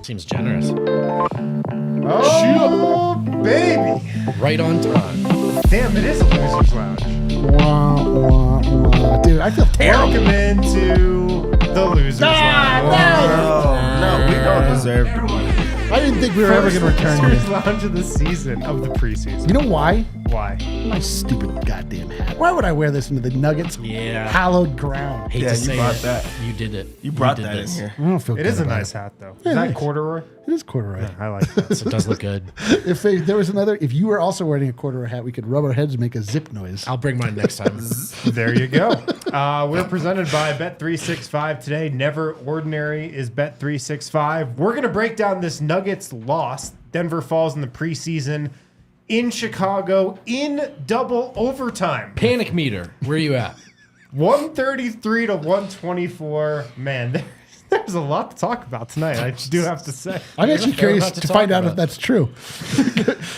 Seems generous. Oh, baby. Right on time. Damn, it is a loser's lounge. Dude, I feel terrible. Welcome into the loser's lounge. No, we don't deserve it. I didn't think we were ever going to return Loser's here. lounge of the season, of the preseason. You know why? Why? My stupid goddamn hat. Why would I wear this into the Nuggets? Yeah. Hallowed ground. Hate Yeah, to you say brought it. that. You did it. You brought did that in this. here. I don't feel It good is a about nice hat, though. Yeah, Is that nice. corduroy? It is corduroy. I like that. It does look good. If there was another, if you were also wearing a corduroy hat, we could rub our heads and make a zip noise. I'll bring mine next time. There you go. We're presented by Bet365 today. Never ordinary is Bet365. We're going to break down this Nuggets loss. Denver falls in the preseason in Chicago in double overtime. Panic meter. Where are you at? 133 to 124. Man, there's a lot to talk about tonight, I do have to say. I'm actually fair curious amount to to talk find out about. if that's true.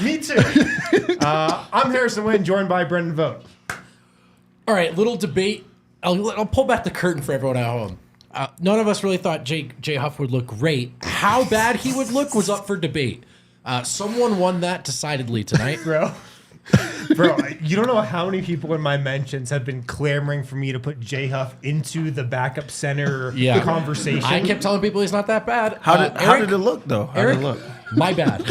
Me too. I'm Harrison Wynn, joined by Brendan Vogt. All right, little debate. I'll pull back the curtain for everyone at home. None of us really thought Jay Huff would look great. How bad he would look was up for debate. Someone won that decidedly tonight. Bro, you don't know how many people in my mentions have been clamoring for me to put Jay Huff into the backup center conversation. I kept telling people he's not that bad. How did it look, though? How Eric, did it look? my bad.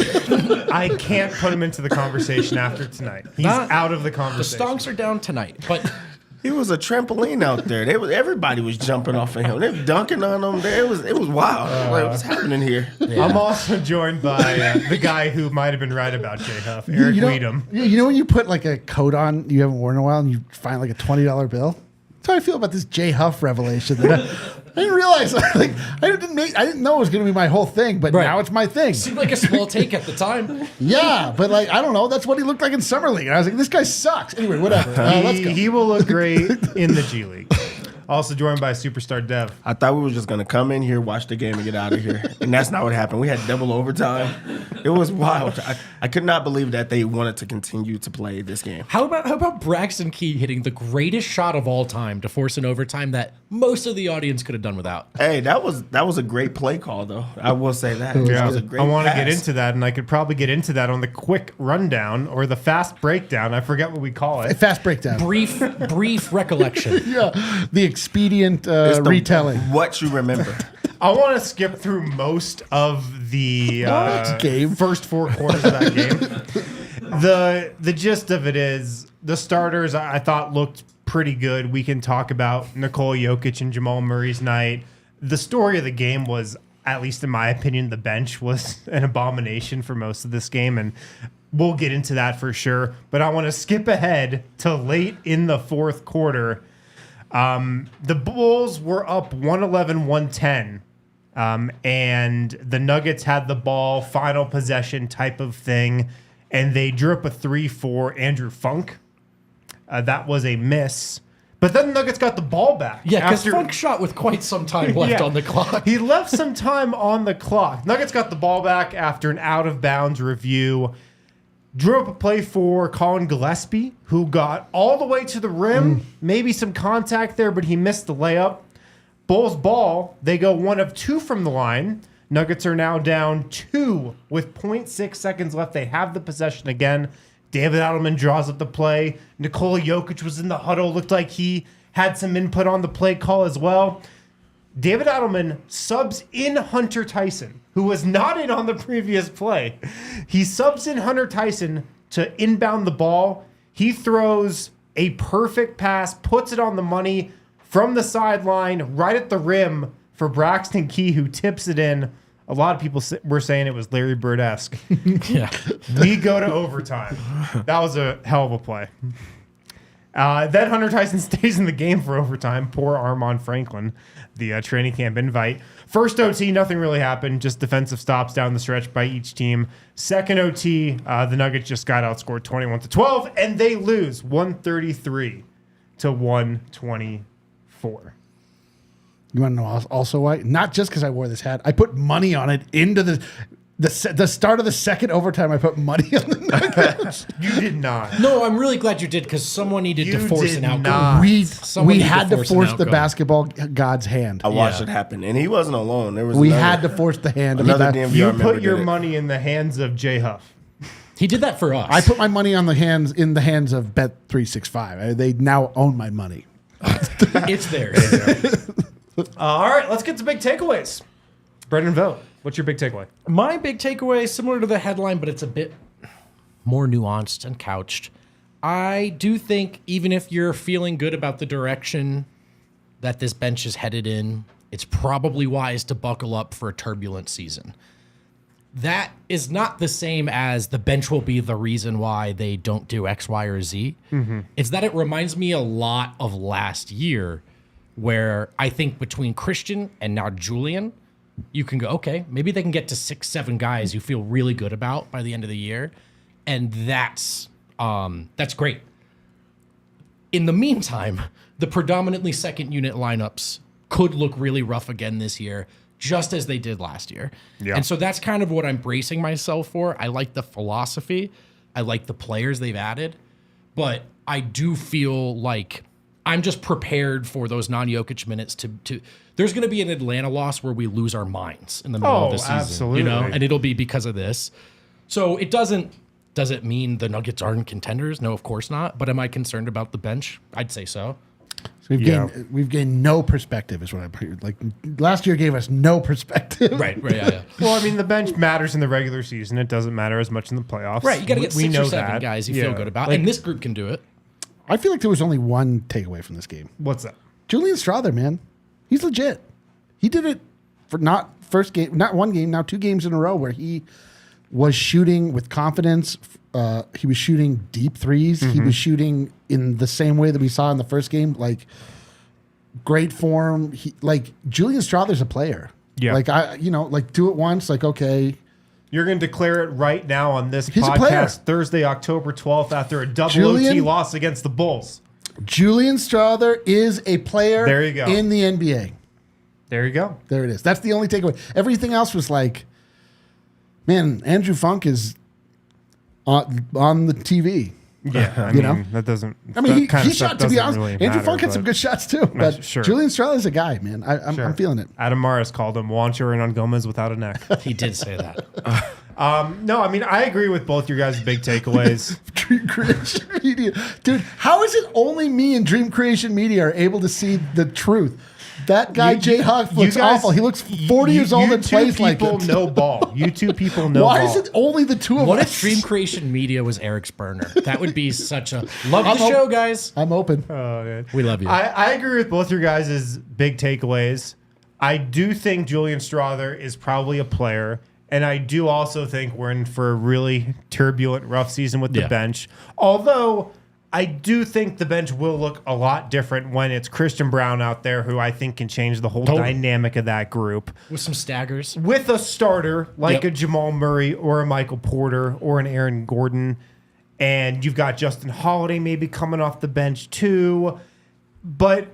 I can't put him into the conversation after tonight. He's out of the The conversation. stonks are down tonight, but He was a trampoline out there. Everybody was jumping off of him. They were dunking on him. It was wild. What's happening here? I'm also joined by the guy who might have been right about Jay Huff, Eric Wedum. You know when you put like a coat on you haven't worn in a while and you find like a $20 bill? That's how I feel about this Jay Huff revelation. I didn't realize, like, I didn't know it was going to be my whole thing, but Right. now it's my thing. seemed like a small take at the time. Yeah, but like, I don't know. That's what he looked like in Summer League. And I was like, this guy sucks. Anyway, whatever. Let's go. He will look great in the G League. Also joined by Superstar Dev. I thought we were just going to come in here, watch the game, and get out of here. And that's not what happened. We had double overtime. It was wild. I could not believe that they wanted to continue to play this game. How about Braxton Key hitting the greatest shot of all time to force an overtime that most of the audience could have done without? Hey, that was a great play call, though. I will say that. That was a great I want to pass. get into that, and I could probably get into that on the quick rundown or the fast breakdown. I forget what we call it. Fast breakdown. Brief recollection. Yeah, the expedient It's the- retelling. What you remember. I want to skip through most of the Game. first 4 quarters of that game. The gist of it is the starters I thought looked pretty good. We can talk about Nikola Jokic and Jamal Murray's night. The story of the game was, at least in my opinion, the bench was an abomination for most of this game, and we'll get into that for sure. But I want to skip ahead to late in the fourth quarter. The Bulls were up 111-110, and the Nuggets had the ball, final possession type of thing, and they drew up a 3 for Andrew Funk. That was a miss. But then the Nuggets got the ball back. Yeah, because after- Funk shot with quite some time left Yeah. on the clock. He left some time on the clock. Nuggets got the ball back after an out-of-bounds review. Drew up a play for Colin Gillespie, who got all the way to the rim. Maybe some contact there, but he missed the layup. Bulls ball. They go 1 of 2 from the line. Nuggets are now down 2 with 0.6 seconds left. They have the possession again. David Adelman draws up the play. Nikola Jokic was in the huddle. Looked like he had some input on the play call as well. David Adelman subs in Hunter Tyson, who was not in on the previous play. He subs in Hunter Tyson to inbound the ball. He throws a perfect pass, puts it on the money from the sideline, right at the rim for Braxton Key, who tips it in. A lot of people were saying it was Larry Bird-esque. Yeah. We go to overtime. That was a hell of a play. Then Hunter Tyson stays in the game for overtime. Poor Armand Franklin, the training camp invite. First OT, nothing really happened. Just defensive stops down the stretch by each team. Second OT, the Nuggets just got outscored 21-12, and they lose 133 to 124. You want to know also why? Not just because I wore this hat. I put money on it into the start of the second overtime. I put money on the Nuggets. You did not. No, I'm really glad you did because someone needed to force an outcome. not. We had to force the basketball god's hand. I watched it happen, and he wasn't alone. There was We had to force the hand. another of DNVR You member put did your it. money in the hands of Jay Huff. He did that for us. I put my money in the hands of Bet365. They now own my money. It's theirs. All right, let's get to big takeaways. Brendan Vogt, what's your big takeaway? My big takeaway is similar to the headline, but it's a bit more nuanced and couched. I do think even if you're feeling good about the direction that this bench is headed in, it's probably wise to buckle up for a turbulent season. That is not the same as the bench will be the reason why they don't do X, Y, or Z. It's that it reminds me a lot of last year, where I think between Christian and now Julian, you can go, okay, maybe they can get to 6-7 guys you feel really good about by the end of the year. And that's great. In the meantime, the predominantly second unit lineups could look really rough again this year, just as they did last year. Yeah. And so that's kind of what I'm bracing myself for. I like the philosophy. I like the players they've added. But I do feel like I'm just prepared for those non-Jokic minutes to there's going to be an Atlanta loss where we lose our minds in the middle of the season. Absolutely. You know, and it'll be because of this. So does it mean the Nuggets aren't contenders? No, of course not. But am I concerned about the bench? I'd say so. So we've gained no perspective, is what I'm like. Last year gave us no perspective. Right, yeah. Well, I mean, the bench matters in the regular season. It doesn't matter as much in the playoffs. Right, you got to get 6 or 7 that. guys you feel good about. And this group can do it. I feel like there was only one takeaway from this game. What's that? Julian Strawther, man. He's legit. He did it for not one game, now 2 games in a row where he was shooting with confidence. He was shooting deep threes. He was shooting in the same way that we saw in the first game, like great form. Julian Strawther's a player. Yeah. Do it once, okay. You're going to declare it right now on this He's a player. podcast, Thursday, October 12th, after a double OT loss against the Bulls. Julian Strawther is a player There you go. in the NBA. There you go. There it is. That's the only takeaway. Everything else was like, man, Andrew Funk is on the TV. Yeah, I You mean, know? that doesn't. I mean, that he shot, to be honest, really Andrew matter, Funk had some but- good shots too. But Sure. Julian Strawther's a guy, man. I'm feeling it. Adam Morris called him Juancho Hernan Gomez without a neck. He did say that. No, I mean, I agree with both your guys' big takeaways. Dream Creation Media. Dude, how is it only me and Dream Creation Media are able to see the truth? That guy, Jay Huff, looks awful. He looks 40 years old and plays like You it. two people know ball. You two people know Why ball. is it only the two of What us? if Dream Creation Media was Eric's burner? That would be such a... Love the show, guys. I'm open. Oh, man. We love you. I agree with both your guys' big takeaways. I do think Julian Strawther is probably a player, and I do also think we're in for a really turbulent, rough season with the bench. Although I do think the bench will look a lot different when it's Christian Brown out there, who I think can change the whole dynamic of that group. With some staggers. With a starter like a Jamal Murray or a Michael Porter or an Aaron Gordon, and you've got Justin Holiday maybe coming off the bench too. But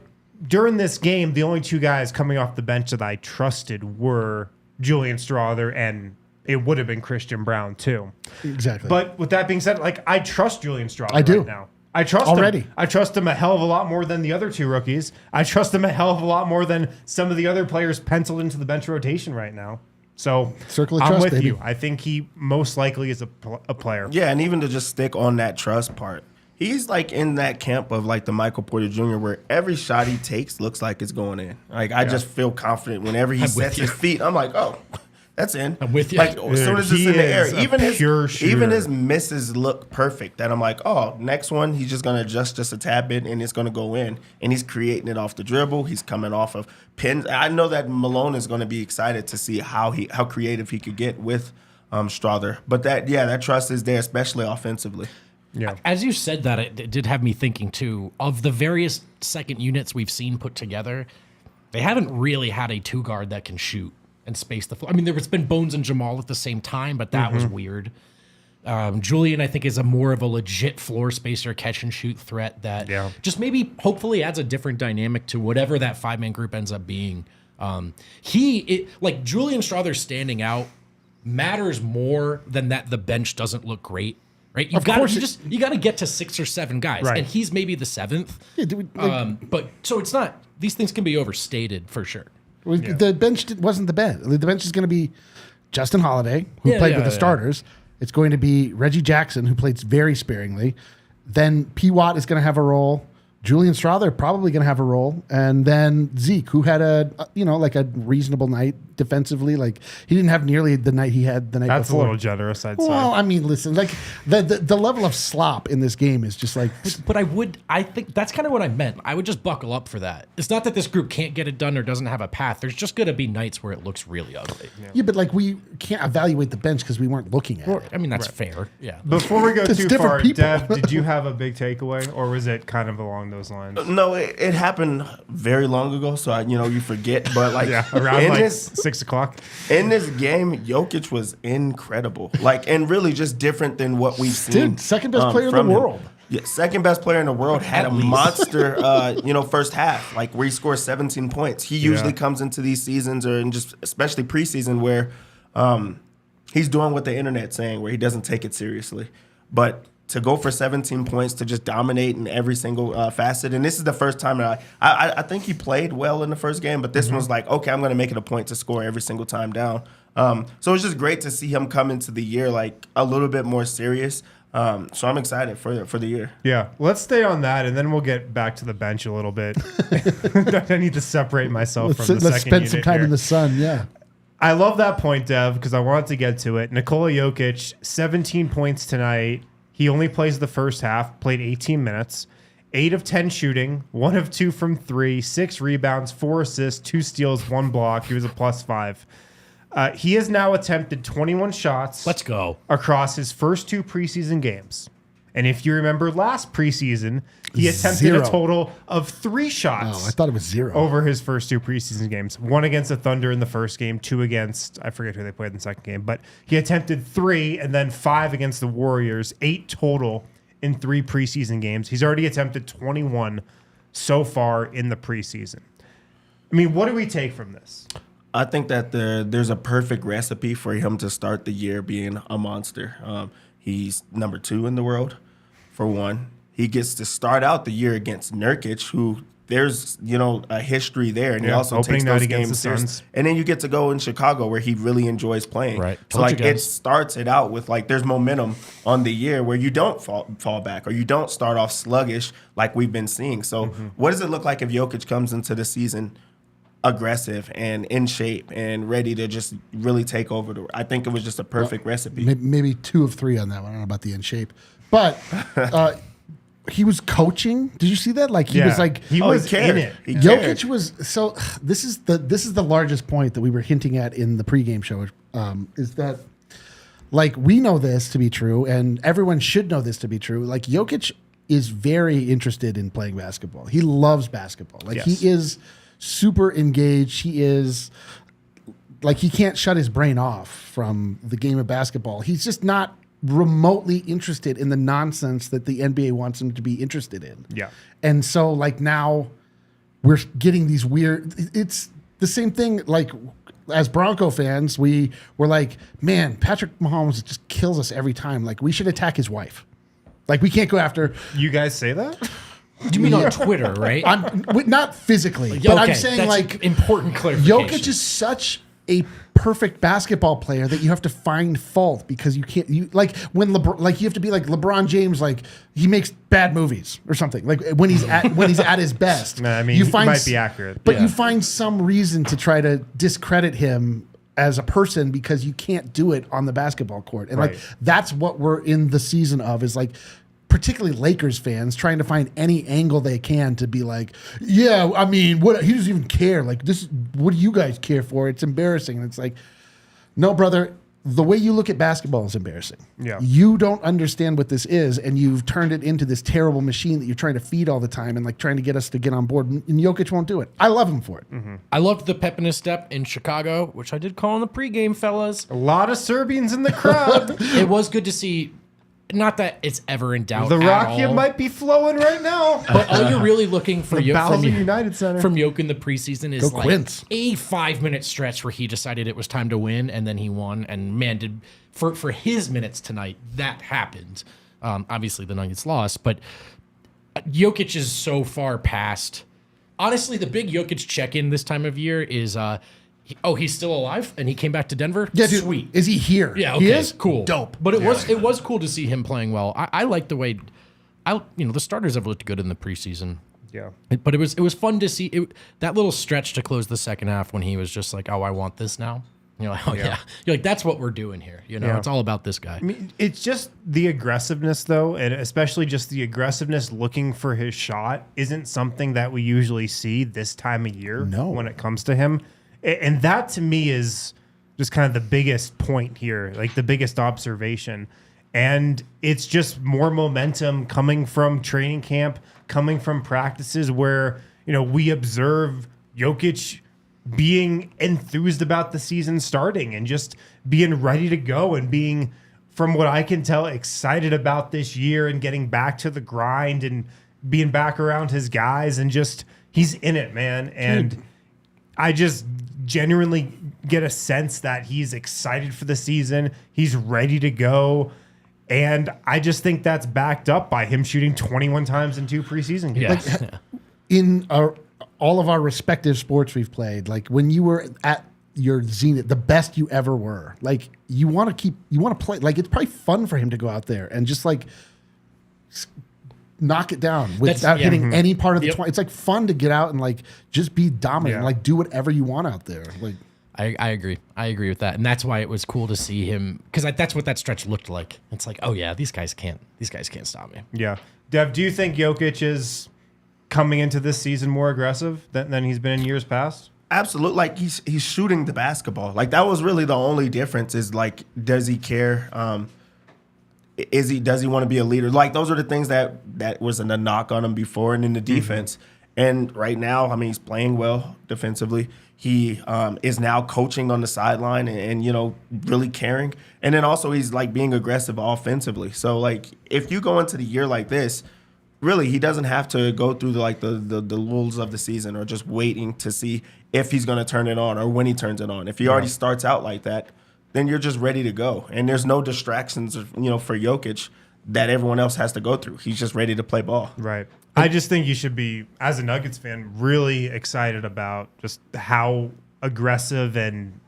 during this game, the only 2 guys coming off the bench that I trusted were Julian Strawther, and it would have been Christian Brown too. Exactly. But with that being said, I trust Julian Strawther I do. right now. I trust Already. him. I trust him a hell of a lot more than the other 2 rookies. I trust him a hell of a lot more than some of the other players penciled into the bench rotation right now. So Circle of I'm trust, with baby. you. I think he most likely is a player. Yeah, and even to just stick on that trust part, he's in that camp of the Michael Porter Jr., where every shot he takes looks like it's going in. I just feel confident whenever he sets his feet. I'm like, oh, that's in. I'm with you. As soon as it's in the air, even pure shooter. his misses look perfect. That I'm like, oh, next one he's just gonna adjust just a tad bit and it's gonna go in. And he's creating it off the dribble. He's coming off of pins. I know that Malone is gonna be excited to see how creative he could get with Strawther. But that trust is there, especially offensively. Yeah. As you said that, it did have me thinking too, of the various second units we've seen put together, they haven't really had a 2-guard that can shoot and space the floor. I mean, there's been Bones and Jamal at the same time, but that was weird. Julian, I think, is a more of a legit floor spacer, catch and shoot threat that just maybe hopefully adds a different dynamic to whatever that 5-man group ends up being. Like Julian Strawther standing out matters more than that the bench doesn't look great. Right, you got to get to 6 or 7 guys, and he's maybe the 7th. Yeah, but so it's not; these things can be overstated for sure. The bench wasn't the bench. The bench is going to be Justin Holiday, who played with the starters. It's going to be Reggie Jackson, who played very sparingly. Then Pwat is going to have a role. Julian Strawther probably going to have a role, and then Zeke, who had a reasonable night defensively. Like he didn't have nearly the night he had the night before. That's a little generous, I'd say. Well, I mean, listen, like the level of slop in this game is just like. But I think that's kind of what I meant. I would just buckle up for that. It's not that this group can't get it done or doesn't have a path. There's just going to be nights where it looks really ugly. Yeah, but like we can't evaluate the bench because we weren't looking at it. I mean, that's fair. Yeah. Before we go It's too different far, people. Dev, did you have a big takeaway, or was it kind of along those lines? No, it happened very long ago, so you forget. But like around in like this 6 o'clock. in this game, Jokic was incredible. Like, and really just different than what we've seen. Dude, second best player in the from him. world. Yeah, second best player in the world, had a monster, first half, like where he scores 17 points. He usually comes into these seasons, and just especially preseason, where he's doing what the internet's saying, where he doesn't take it seriously. But to go for 17 points, to just dominate in every single facet, and this is the first time that I think he played well in the first game, but this one's like, okay, I'm going to make it a point to score every single time down. So it's just great to see him come into the year like a little bit more serious. So I'm excited for the year. Yeah, let's stay on that, and then we'll get back to the bench a little bit. I need to separate myself from the Let's second spend some unit time here. in the sun. Yeah. I love that point, Dev, because I wanted to get to it. Nikola Jokic, 17 points tonight. He only plays the first half, played 18 minutes, 8 of 10 shooting, 1 of 2 from 3, 6 rebounds, 4 assists, 2 steals, 1 block. He was a +5. He has now attempted 21 shots. Let's go. Across his first 2 preseason games. And if you remember last preseason, he attempted 0. a total of 3 shots. Oh, I thought it was 0. Over his first 2 preseason games. 1 against the Thunder in the first game, 2 against, I forget who they played in the second game, but he attempted 3 and then 5 against the Warriors, 8 total in 3 preseason games. He's already attempted 21 so far in the preseason. I mean, what do we take from this? I think that there's a perfect recipe for him to start the year being a monster. He's number 2 in the world, for one. He gets to start out the year against Nurkic, who there's a history there, and he also takes those games serious. And then you get to go in Chicago, where he really enjoys playing. Right. So it starts it out with there's momentum on the year where you don't fall back, or you don't start off sluggish like we've been seeing. So what does it look like if Jokic comes into the season aggressive and in shape and ready to just really take over? I think it was just a perfect recipe. Maybe 2 of 3 on that one. I don't know about the in shape, but he was coaching. Did you see that? Like he was like he was in it. He cared. Jokic was so. This is the largest point that we were hinting at in the pregame show. Is that like we know this to be true, and everyone should know this to be true. Like Jokic is very interested in playing basketball. He loves basketball. Like he is super engaged. He is like he can't shut his brain off from the game of basketball. He's just not remotely interested in the nonsense that the NBA wants him to be interested in. Yeah. And so like now we're getting these weird, it's the same thing. Like as Bronco fans, we were like, man, Patrick Mahomes just kills us every time. Like we should attack his wife. Like we can't go after. You guys say that? You mean on Twitter, right? Not physically, Yeah, but okay, I'm saying that's like important clarification. Jokic is such a perfect basketball player that you have to find fault because you can't. You like when you have to be like LeBron James. Like he makes bad movies or something. Like when he's at his best. I mean, he might be accurate, but you find some reason to try to discredit him as a person because you can't do it on the basketball court. And like that's what we're in the season of is like. Particularly Lakers fans trying to find any angle they can to be like, yeah, I mean, what he doesn't even care. Like this, what do you guys care for? It's embarrassing. And it's like, no, brother, the way you look at basketball is embarrassing. Yeah. You don't understand what this is, and you've turned it into this terrible machine that you're trying to feed all the time and like trying to get us to get on board. And Jokic won't do it. I love him for it. I loved the pep in his step in Chicago, which I did call in the pregame, fellas. A lot of Serbians in the crowd. It was good to see. Not that it's ever in doubt. The at Rocket all, might be flowing right now. but all you're really looking for The Bowser from United Center. from Jokic in the preseason is Go like Quince. a 5-minute stretch where he decided it was time to win, and then he won. And man, did for his minutes tonight that happened. Obviously, the Nuggets lost, but Jokic is so far past. Honestly, the big Jokic check-in this time of year is, he's still alive, and he came back to Denver. Yeah, dude, Sweet. Is he here? Yeah, He okay, is? cool, Dope. But it was cool to see him playing well. I like the way, the starters have looked good in the preseason. Yeah. But it was fun to see that little stretch to close the second half when he was just like, oh, I want this now. You're like, oh yeah. You're like, that's what we're doing here. Yeah. It's all about this guy. I mean, it's just the aggressiveness, though, and especially just the aggressiveness looking for his shot isn't something that we usually see this time of year when it comes to him. And that, to me, is just kind of the biggest point here, like the biggest observation. And it's just more momentum coming from training camp, coming from practices where, we observe Jokic being enthused about the season starting and just being ready to go and being, from what I can tell, excited about this year and getting back to the grind and being back around his guys and just he's in it, man. And I just genuinely get a sense that he's excited for the season. He's ready to go. And I just think that's backed up by him shooting 21 times in 2 preseason games. Yeah. In all of our respective sports we've played, like when you were at your zenith, the best you ever were, like you want to play. Like it's probably fun for him to go out there and just like knock it down without hitting any part of the 20. It's like fun to get out and like just be dominant and like do whatever you want out there. Like I agree. I agree with that. And that's why it was cool to see him, because that's what that stretch looked like. It's like, oh yeah, these guys can't stop me. Yeah. Dev, do you think Jokic is coming into this season more aggressive than he's been in years past? Absolutely. Like he's shooting the basketball. Like that was really the only difference is like, does he care? Does he want to be a leader? Like those are the things that was a knock on him before and in the defense. And right now, I mean, he's playing well defensively. He is now coaching on the sideline and really caring. And then also he's like being aggressive offensively. So like if you go into the year like this, really, he doesn't have to go through the lulls of the season or just waiting to see if he's going to turn it on or when he turns it on. If he already starts out like that, then you're just ready to go. And there's no distractions, for Jokic that everyone else has to go through. He's just ready to play ball. Right. I just think you should be, as a Nuggets fan, really excited about just how aggressive and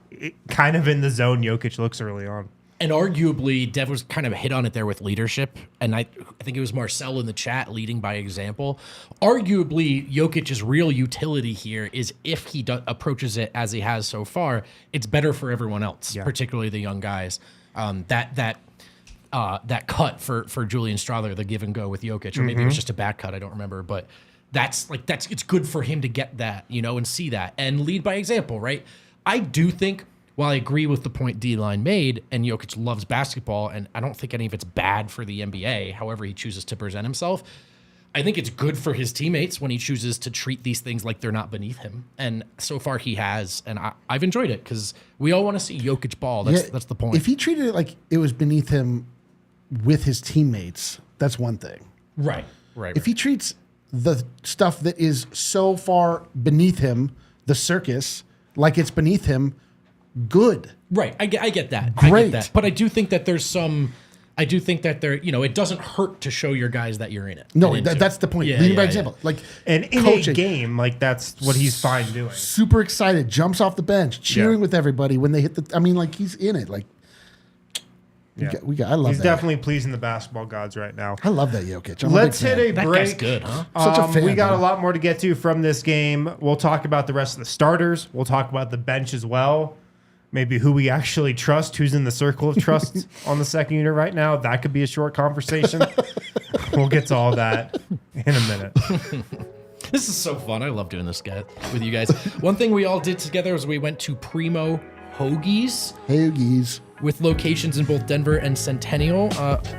kind of in the zone Jokic looks early on. And arguably, Dev was kind of hit on it there with leadership. And I think it was Marcel in the chat leading by example. Arguably, Jokic's real utility here is if he approaches it as he has so far, it's better for everyone else, particularly the young guys. That cut for Julian Strawther, the give and go with Jokic, or maybe it was just a back cut, I don't remember. But it's good for him to get that, and see that and lead by example, right? I do think, while I agree with the point D-Line made, and Jokic loves basketball, and I don't think any of it's bad for the NBA, however he chooses to present himself, I think it's good for his teammates when he chooses to treat these things like they're not beneath him. And so far he has, and I've enjoyed it, because we all want to see Jokic ball. That's the point. If he treated it like it was beneath him with his teammates, that's one thing. Right. If he treats the stuff that is so far beneath him, the circus, like it's beneath him, good. Right. I get that. Great. I get that. But I do think that it doesn't hurt to show your guys that you're in it. No, that's the point. Leading by example. Like, and in coaching, a game, like that's what he's fine doing. Super excited, jumps off the bench, cheering with everybody when they hit he's in it. Like, I love He's that. definitely pleasing the basketball gods right now. I love that Jokic. Let's hit a That break. guy's good, huh? Such a fan, we got dude. a lot more to get to from this game. We'll talk about the rest of the starters. We'll talk about the bench as well. Maybe who we actually trust, who's in the circle of trust on the second unit right now. That could be a short conversation. We'll get to all that in a minute. This is so fun. I love doing this guy with you guys. One thing we all did together was we went to Primo Hoagies. Hoagies. With locations in both Denver and Centennial,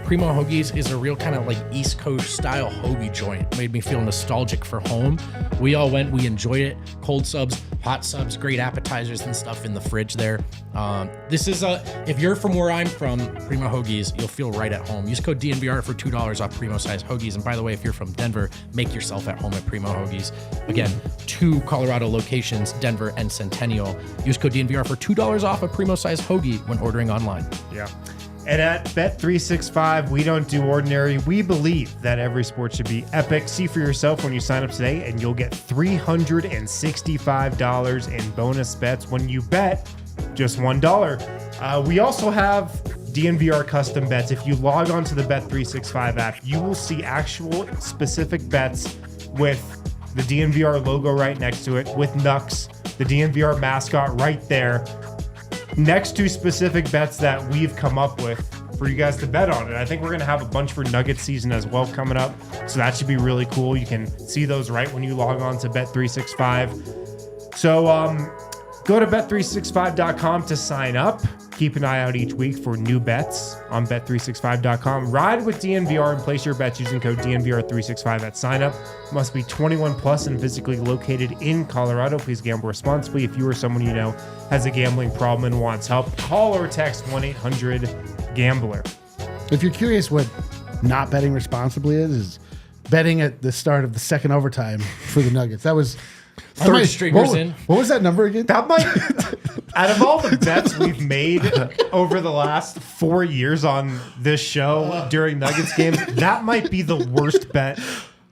Primo Hoagies is a real kind of like East Coast style hoagie joint. Made me feel nostalgic for home. We all went, we enjoyed it. Cold subs, hot subs, great appetizers and stuff in the fridge there. This is if you're from where I'm from, Primo Hoagies, you'll feel right at home. Use code DNVR for $2 off Primo size hoagies. And by the way, if you're from Denver, make yourself at home at Primo Hoagies. Again, 2 Colorado locations, Denver and Centennial. Use code DNVR for $2 off a Primo size hoagie when ordering online. Yeah. And at Bet365, we don't do ordinary. We believe that every sport should be epic. See for yourself when you sign up today, and you'll get $365 in bonus bets when you bet just $1. We also have DNVR custom bets. If you log on to the Bet365 app, you will see actual specific bets with the DNVR logo right next to it, with Nux, the DNVR mascot right there, next to specific bets that we've come up with for you guys to bet on. And I think we're going to have a bunch for Nuggets season as well coming up. So that should be really cool. You can see those right when you log on to Bet365. So go to bet365.com to sign up. Keep an eye out each week for new bets on bet365.com. Ride with DNVR and place your bets using code DNVR365 at sign up. Must be 21 plus and physically located in Colorado. Please gamble responsibly. If you or someone you know has a gambling problem and wants help, call or text 1-800-GAMBLER. If you're curious what not betting responsibly is betting at the start of the second overtime for the Nuggets. That was Third stringers in. What was that number again? That might, out of all the bets we've made over the last 4 years on this show during Nuggets games, that might be the worst bet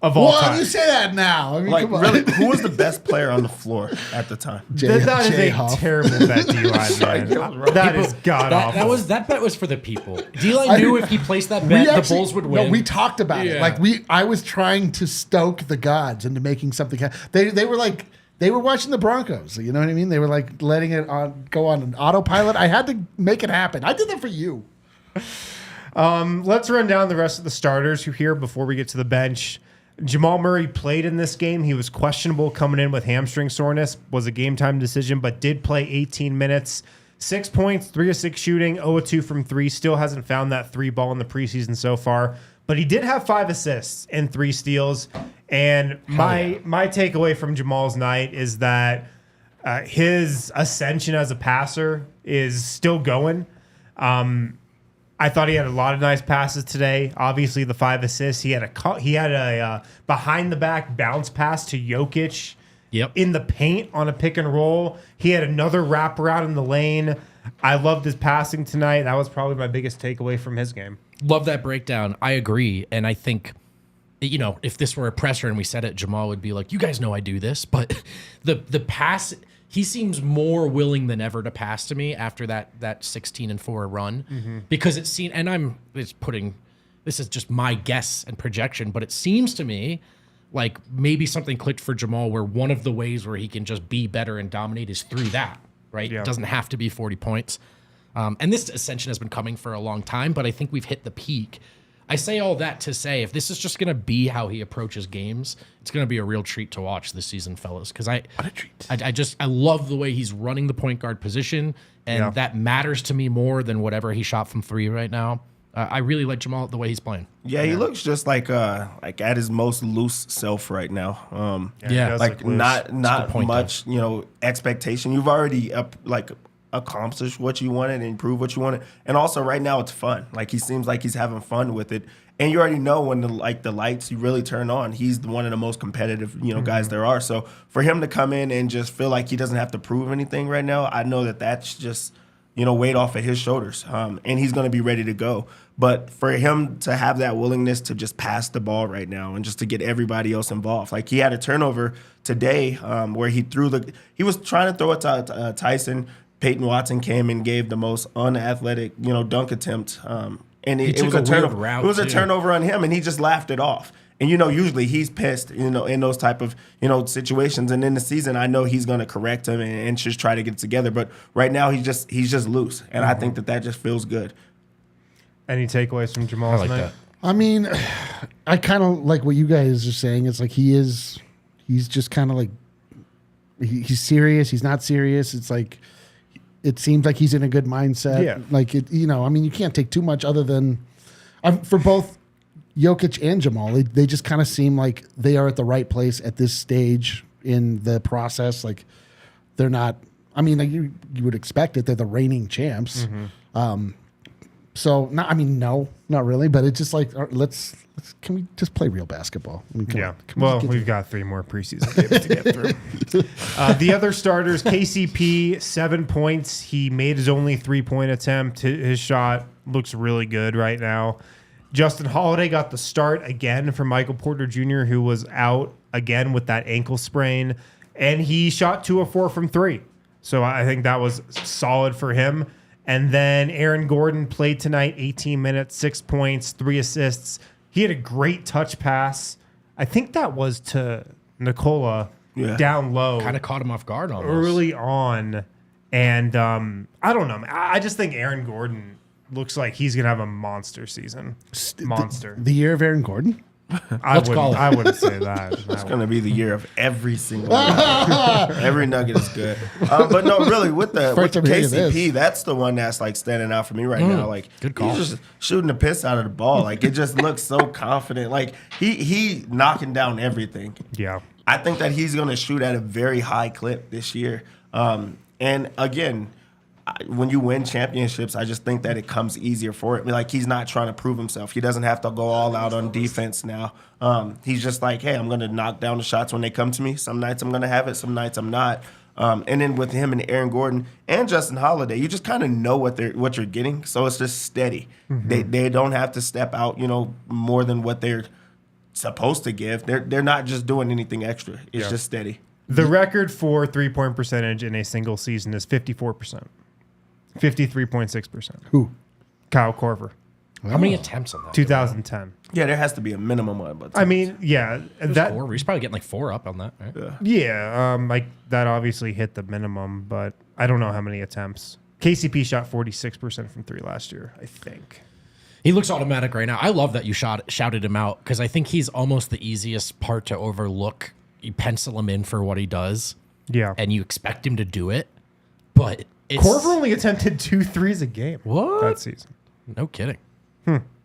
of all time. Well, you say that now. I mean, Like, come on. really, who was the best player on the floor at the time? That is a Huff. terrible bet, D-Line, man. That is god-awful. That bet was for the people. D-Line knew if he placed that bet, the Bulls would win. No, we talked about it. Yeah. Like I was trying to stoke the gods into making something happen. They were like, they were watching the Broncos. You know what I mean? They were like letting it go on an autopilot. I had to make it happen. I did that for you. Let's run down the rest of the starters who are here before we get to the bench. Jamal Murray played in this game. He was questionable coming in with hamstring soreness. Was a game time decision, but did play 18 minutes. 6 points, 3 of 6 shooting, 0 of 2 from 3. Still hasn't found that 3 ball in the preseason so far. But he did have 5 assists and 3 steals. And my takeaway from Jamal's night is that his ascension as a passer is still going. I thought he had a lot of nice passes today. Obviously, the 5 assists. He had a behind the back bounce pass to Jokic. Yep. In the paint on a pick and roll. He had another wraparound in the lane. I loved his passing tonight. That was probably my biggest takeaway from his game. Love that breakdown. I agree. And I think, you know, if this were a presser and we said it, Jamal would be like, you guys know I do this. But the pass, he seems more willing than ever to pass to me after that 16-4 run. Because it seemed, and this is just my guess and projection, but it seems to me like maybe something clicked for Jamal where one of the ways where he can just be better and dominate is through that, right? Yeah. It doesn't have to be 40 points. And this ascension has been coming for a long time, but I think we've hit the peak. I say all that to say, if this is just going to be how he approaches games, it's going to be a real treat to watch this season, fellas. Because I love the way he's running the point guard position, and that matters to me more than whatever he shot from 3 right now. I really like Jamal the way he's playing. Yeah, he looks just like at his most loose self right now. He does Like look loose. not point, much, expectation. You've already accomplished what you wanted and improved what you wanted, and also right now it's fun. Like he seems like he's having fun with it, and you already know when the lights you really turn on, he's one of the most competitive guys there are. So for him to come in and just feel like he doesn't have to prove anything right now, I know that's just weight off of his shoulders, and he's going to be ready to go. But for him to have that willingness to just pass the ball right now and just to get everybody else involved, like he had a turnover today where he was trying to throw it to Tyson. Peyton Watson came and gave the most unathletic, dunk attempt, and it was a turnover. It was a turnover on him, and he just laughed it off. And usually he's pissed, in those type of situations. And in the season, I know he's going to correct him and just try to get it together. But right now, he's just loose, and I think that just feels good. Any takeaways from Jamal? I like that. I mean, I kind of like what you guys are saying. It's like he's just kind of like he's serious. He's not serious. It's like it seems like he's in a good mindset. Yeah. Like, you can't take too much other than for both Jokic and Jamal. They just kind of seem like they are at the right place at this stage in the process. Like, they're not, you would expect it. They're the reigning champs. So, no, not really. But it's just like, can we just play real basketball? We've got 3 more preseason games to get through. The other starters, KCP, 7 points. He made his only 3-point attempt. His shot looks really good right now. Justin Holiday got the start again for Michael Porter Jr., who was out again with that ankle sprain. And he shot 2 of 4 from 3. So I think that was solid for him. And then Aaron Gordon played tonight, 18 minutes, 6 points, 3 assists. He had a great touch pass. I think that was to Nikola down low. Kind of caught him off guard almost. Early on. And I don't know. I just think Aaron Gordon looks like he's going to have a monster season. Monster. The year of Aaron Gordon? I wouldn't say that. It's going to be the year of every single Nugget. Every Nugget is good. But no, really, with the KCP, that's the one that's like standing out for me right now. Like, good call. He's just shooting the piss out of the ball. Like, it just looks so confident. Like, he knocking down everything. Yeah. I think that he's going to shoot at a very high clip this year. And again, when you win championships, I just think that it comes easier for it. Like, he's not trying to prove himself. He doesn't have to go all out on defense now. He's just like, hey, I'm going to knock down the shots when they come to me. Some nights I'm going to have it. Some nights I'm not. And then with him and Aaron Gordon and Justin Holiday, you just kind of know what you're getting. So it's just steady. They don't have to step out, more than what they're supposed to give. They're not just doing anything extra. It's just steady. The record for 3-point percentage in a single season is 54%. 53.6%. Who? Kyle Korver. How many attempts on that? 2010. Yeah, there has to be a minimum one. But that 4. He's probably getting like 4 up on that, right? like that obviously hit the minimum, but I don't know how many attempts. KCP shot 46% from 3 last year, I think. He looks automatic right now. I love that you shouted him out because I think he's almost the easiest part to overlook. You pencil him in for what he does. Yeah. And you expect him to do it, but Korver only attempted 2 threes a game. What? That season. No kidding.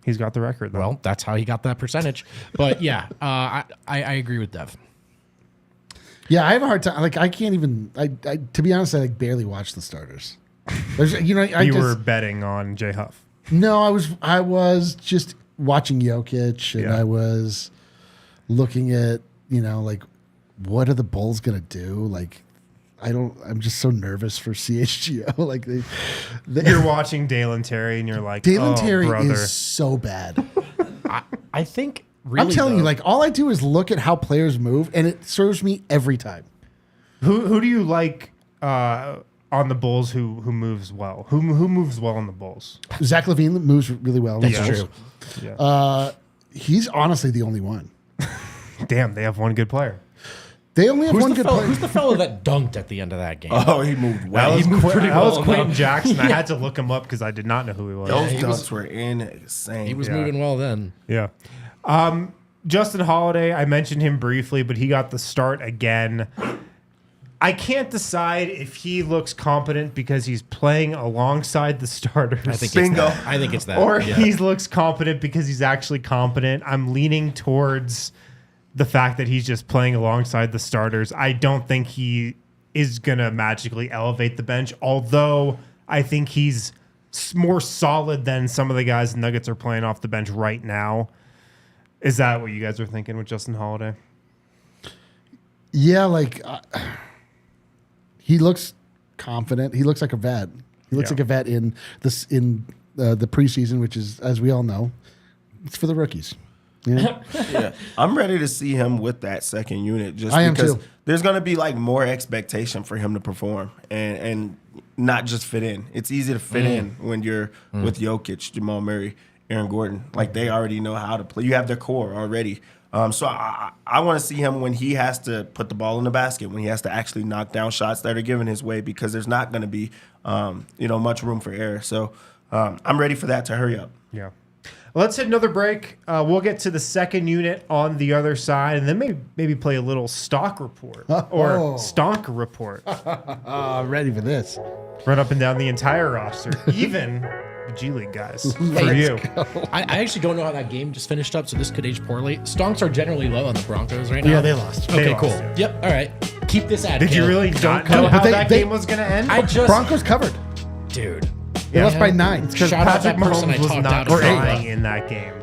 He's got the record, though. Well, that's how he got that percentage. But yeah, I agree with Dev. Yeah, I have a hard time. Like, I can't even. To be honest, I barely watch the starters. You were betting on J Huff. No, I was just watching Jokic, and I was looking at what are the Bulls gonna do? Like, I'm just so nervous for CHGO. Like, you're watching Dalen Terry, and you're like, Dalen Terry brother. is so bad. I think. Really, I'm telling you, like, all I do is look at how players move, and it serves me every time. Who do you like on the Bulls who moves well? Who moves well on the Bulls? Zach LaVine moves really well. That's true. Yeah. He's honestly the only one. Damn, they have one good player. They only have one good player. Who's the fellow that dunked at the end of that game? Oh, he moved well. He moved pretty well. That was Quentin Jackson. I had to look him up because I did not know who he was. Those dunks were insane. He was moving well then. Yeah. Justin Holiday, I mentioned him briefly, but he got the start again. I can't decide if he looks competent because he's playing alongside the starters. I think Bingo. it's that. Or he looks competent because he's actually competent. I'm leaning towards the fact that he's just playing alongside the starters. I don't think he is going to magically elevate the bench, although I think he's more solid than some of the guys the Nuggets are playing off the bench right now. Is that what you guys are thinking with Justin Holiday? Yeah, like he looks confident. He looks like a vet. He looks like a vet in the preseason, which is, as we all know, it's for the rookies. Yeah, I'm ready to see him with that second unit. Just I because am too. There's going to be like more expectation for him to perform and not just fit in. It's easy to fit in when you're with Jokic, Jamal Murray, Aaron Gordon. Like, they already know how to play. You have their core already. So I want to see him when he has to put the ball in the basket, when he has to actually knock down shots that are given his way, because there's not going to be much room for error. So I'm ready for that to hurry up. Yeah. Let's hit another break. We'll get to the second unit on the other side, and then maybe play a little stock report or stonk report. Ready for this. Run up and down the entire roster, even the G League guys. For you. I actually don't know how that game just finished up, so this could age poorly. Stonks are generally low on the Broncos right now. Yeah, they lost. Okay, They cool. lost, yeah. Yep. All right. Keep this at. Did you really not know how that game was going to end? I just, Broncos covered. dude. They lost by 9. Because Shout out Patrick that person I Mahomes was talked not out of trying it. in that game.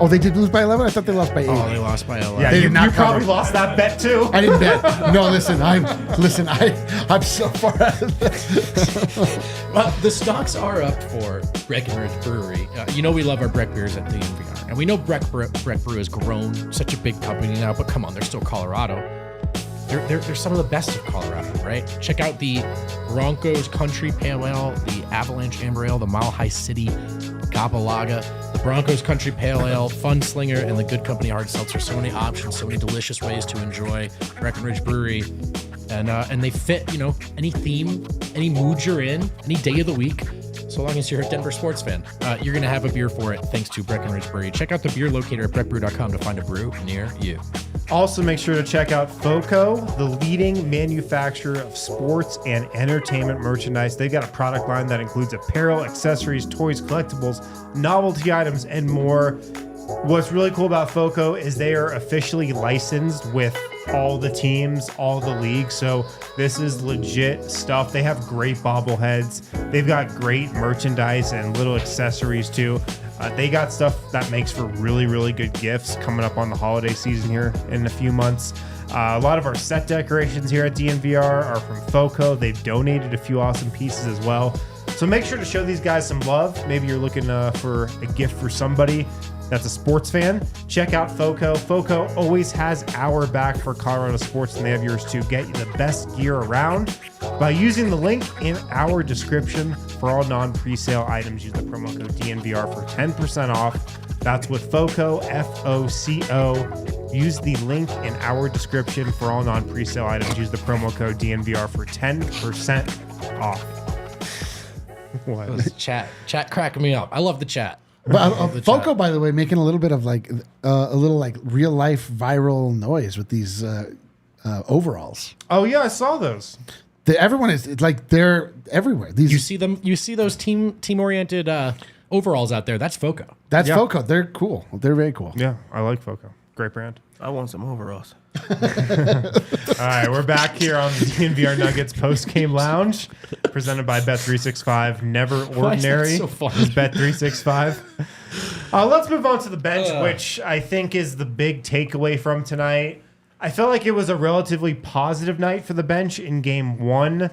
Oh, they did lose by 11? I thought they lost by 8. Oh, they lost by 11. Yeah, They you did not probably cover. lost that bet too. I didn't bet. No, I'm so far out of this. Well, the stocks are up for Breckenridge Brewery. We love our Breck beers at DNVR. And we know Breck Brew has grown such a big company now, but come on, they're still Colorado. They're some of the best of Colorado, right? Check out the Broncos Country Pale Ale, the Avalanche Amber Ale, the Mile High City Gabalaga, the Broncos Country Pale Ale, Fun Slinger, and the Good Company Hard Seltzer. So many options, so many delicious ways to enjoy Breckenridge Brewery. And they fit, any theme, any mood you're in, any day of the week. So long as you're a Denver sports fan, you're going to have a beer for it thanks to Breckenridge Brewery. Check out the beer locator at breckbrew.com to find a brew near you. Also, make sure to check out FOCO, the leading manufacturer of sports and entertainment merchandise. They've got a product line that includes apparel, accessories, toys, collectibles, novelty items, and more. What's really cool about FOCO is they are officially licensed with all the teams, all the leagues. So this is legit stuff. They have great bobbleheads. They've got great merchandise and little accessories too. They got stuff that makes for really, really good gifts coming up on the holiday season here in a few months. A lot of our set decorations here at DNVR are from FOCO. They've donated a few awesome pieces as well. So make sure to show these guys some love. Maybe you're looking for a gift for somebody that's a sports fan. Check out FOCO. FOCO always has our back for Colorado sports, and they have yours too. Get the best gear around by using the link in our description. For all non-presale items, use the promo code DNVR for 10% off. That's with FOCO, FOCO. Use the link in our description for all non-presale items. Use the promo code DNVR for 10% off. What? Chat cracking me up. I love the chat. But FOCO, by the way, making a little bit of a little real life viral noise with these overalls. Oh yeah, I saw those. Everyone is they're everywhere. These You see those team oriented overalls out there. That's FOCO. That's Yeah. FOCO. They're cool. They're very cool. Yeah, I like FOCO. Great brand. I want some overalls. All right, we're back here on the DNVR Nuggets post-game lounge, presented by Bet365. Never ordinary. so funny? Is Bet365. Let's move on to the bench, which I think is the big takeaway from tonight. I felt like it was a relatively positive night for the bench in Game 1.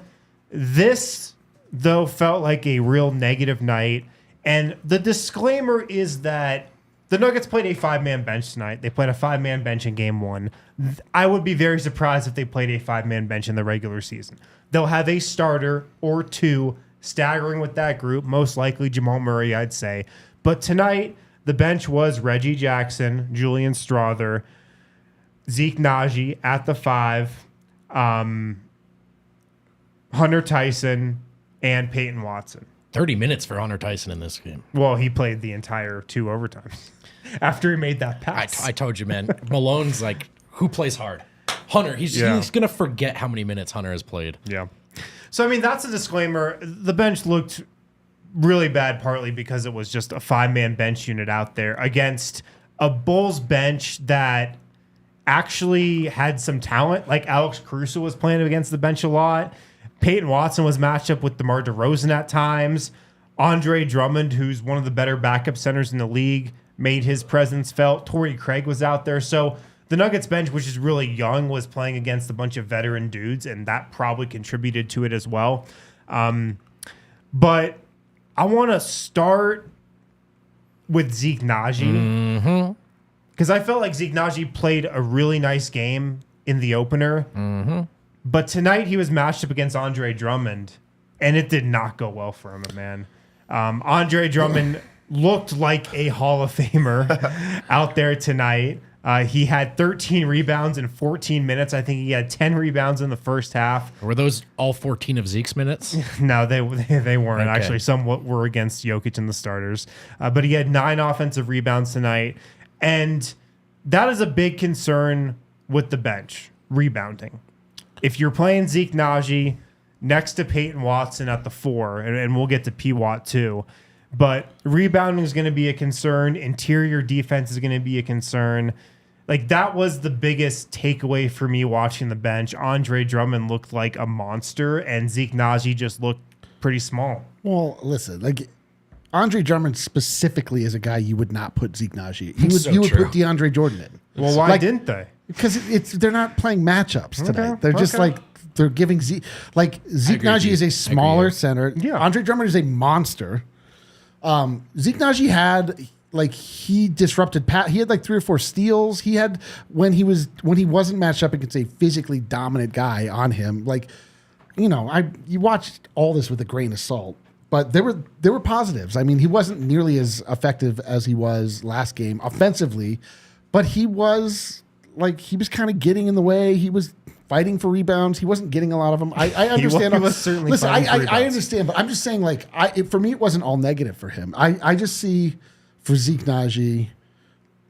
This, though, felt like a real negative night. And the disclaimer is that the Nuggets played a 5-man bench tonight. They played a 5-man bench in Game 1. I would be very surprised if they played a 5-man bench in the regular season. They'll have a starter or two staggering with that group, most likely Jamal Murray, I'd say. But tonight, the bench was Reggie Jackson, Julian Strawther, Zeke Naji at the 5, Hunter Tyson, and Peyton Watson. 30 minutes for Hunter Tyson in this game. Well, he played the entire 2 overtimes after he made that pass. I told you, man. Malone's like, who plays hard? Hunter. He's going to forget how many minutes Hunter has played. Yeah. So, I mean, that's a disclaimer. The bench looked really bad, partly because it was just a 5-man bench unit out there against a Bulls bench that actually had some talent. Like Alex Caruso was playing against the bench a lot. Peyton Watson was matched up with DeMar DeRozan at times. Andre Drummond, who's one of the better backup centers in the league, made his presence felt. Torrey Craig was out there. So the Nuggets bench, which is really young, was playing against a bunch of veteran dudes, and that probably contributed to it as well. But I want to start with Zeke Naji. Because I felt like Zeke Naji played a really nice game in the opener. But tonight he was matched up against Andre Drummond, and it did not go well for him, man. Andre Drummond looked like a Hall of Famer out there tonight. He had 13 rebounds in 14 minutes. I think he had 10 rebounds in the first half. Were those all 14 of Zeke's minutes? No, they weren't. Okay. Actually, some were against Jokic and the starters. But he had 9 offensive rebounds tonight. And that is a big concern with the bench, rebounding. If you're playing Zeke Naji next to Peyton Watson at the 4, and we'll get to Pwat too, but rebounding is going to be a concern. Interior defense is going to be a concern. Like, that was the biggest takeaway for me watching the bench. Andre Drummond looked like a monster, and Zeke Naji just looked pretty small. Well, listen, like Andre Drummond specifically is a guy you would not put Zeke Naji. You would true. put DeAndre Jordan in. Well, why didn't they? Because they're not playing matchups tonight. Okay, They're just okay. like they're giving Zeke agree with Naji you. is a smaller I agree. center. Yeah. Andre Drummond is a monster. Zeke Naji had he disrupted Pat. He had 3 or 4 steals. He had when he wasn't matched up against a physically dominant guy on him. You watched all this with a grain of salt. But there were positives. I mean, he wasn't nearly as effective as he was last game offensively, but he was kind of getting in the way. He was fighting for rebounds. He wasn't getting a lot of them. I understand. He was certainly listen, fighting for I rebounds. understand, but I'm just saying, for me, it wasn't all negative for him. I just see for Zeke Naji,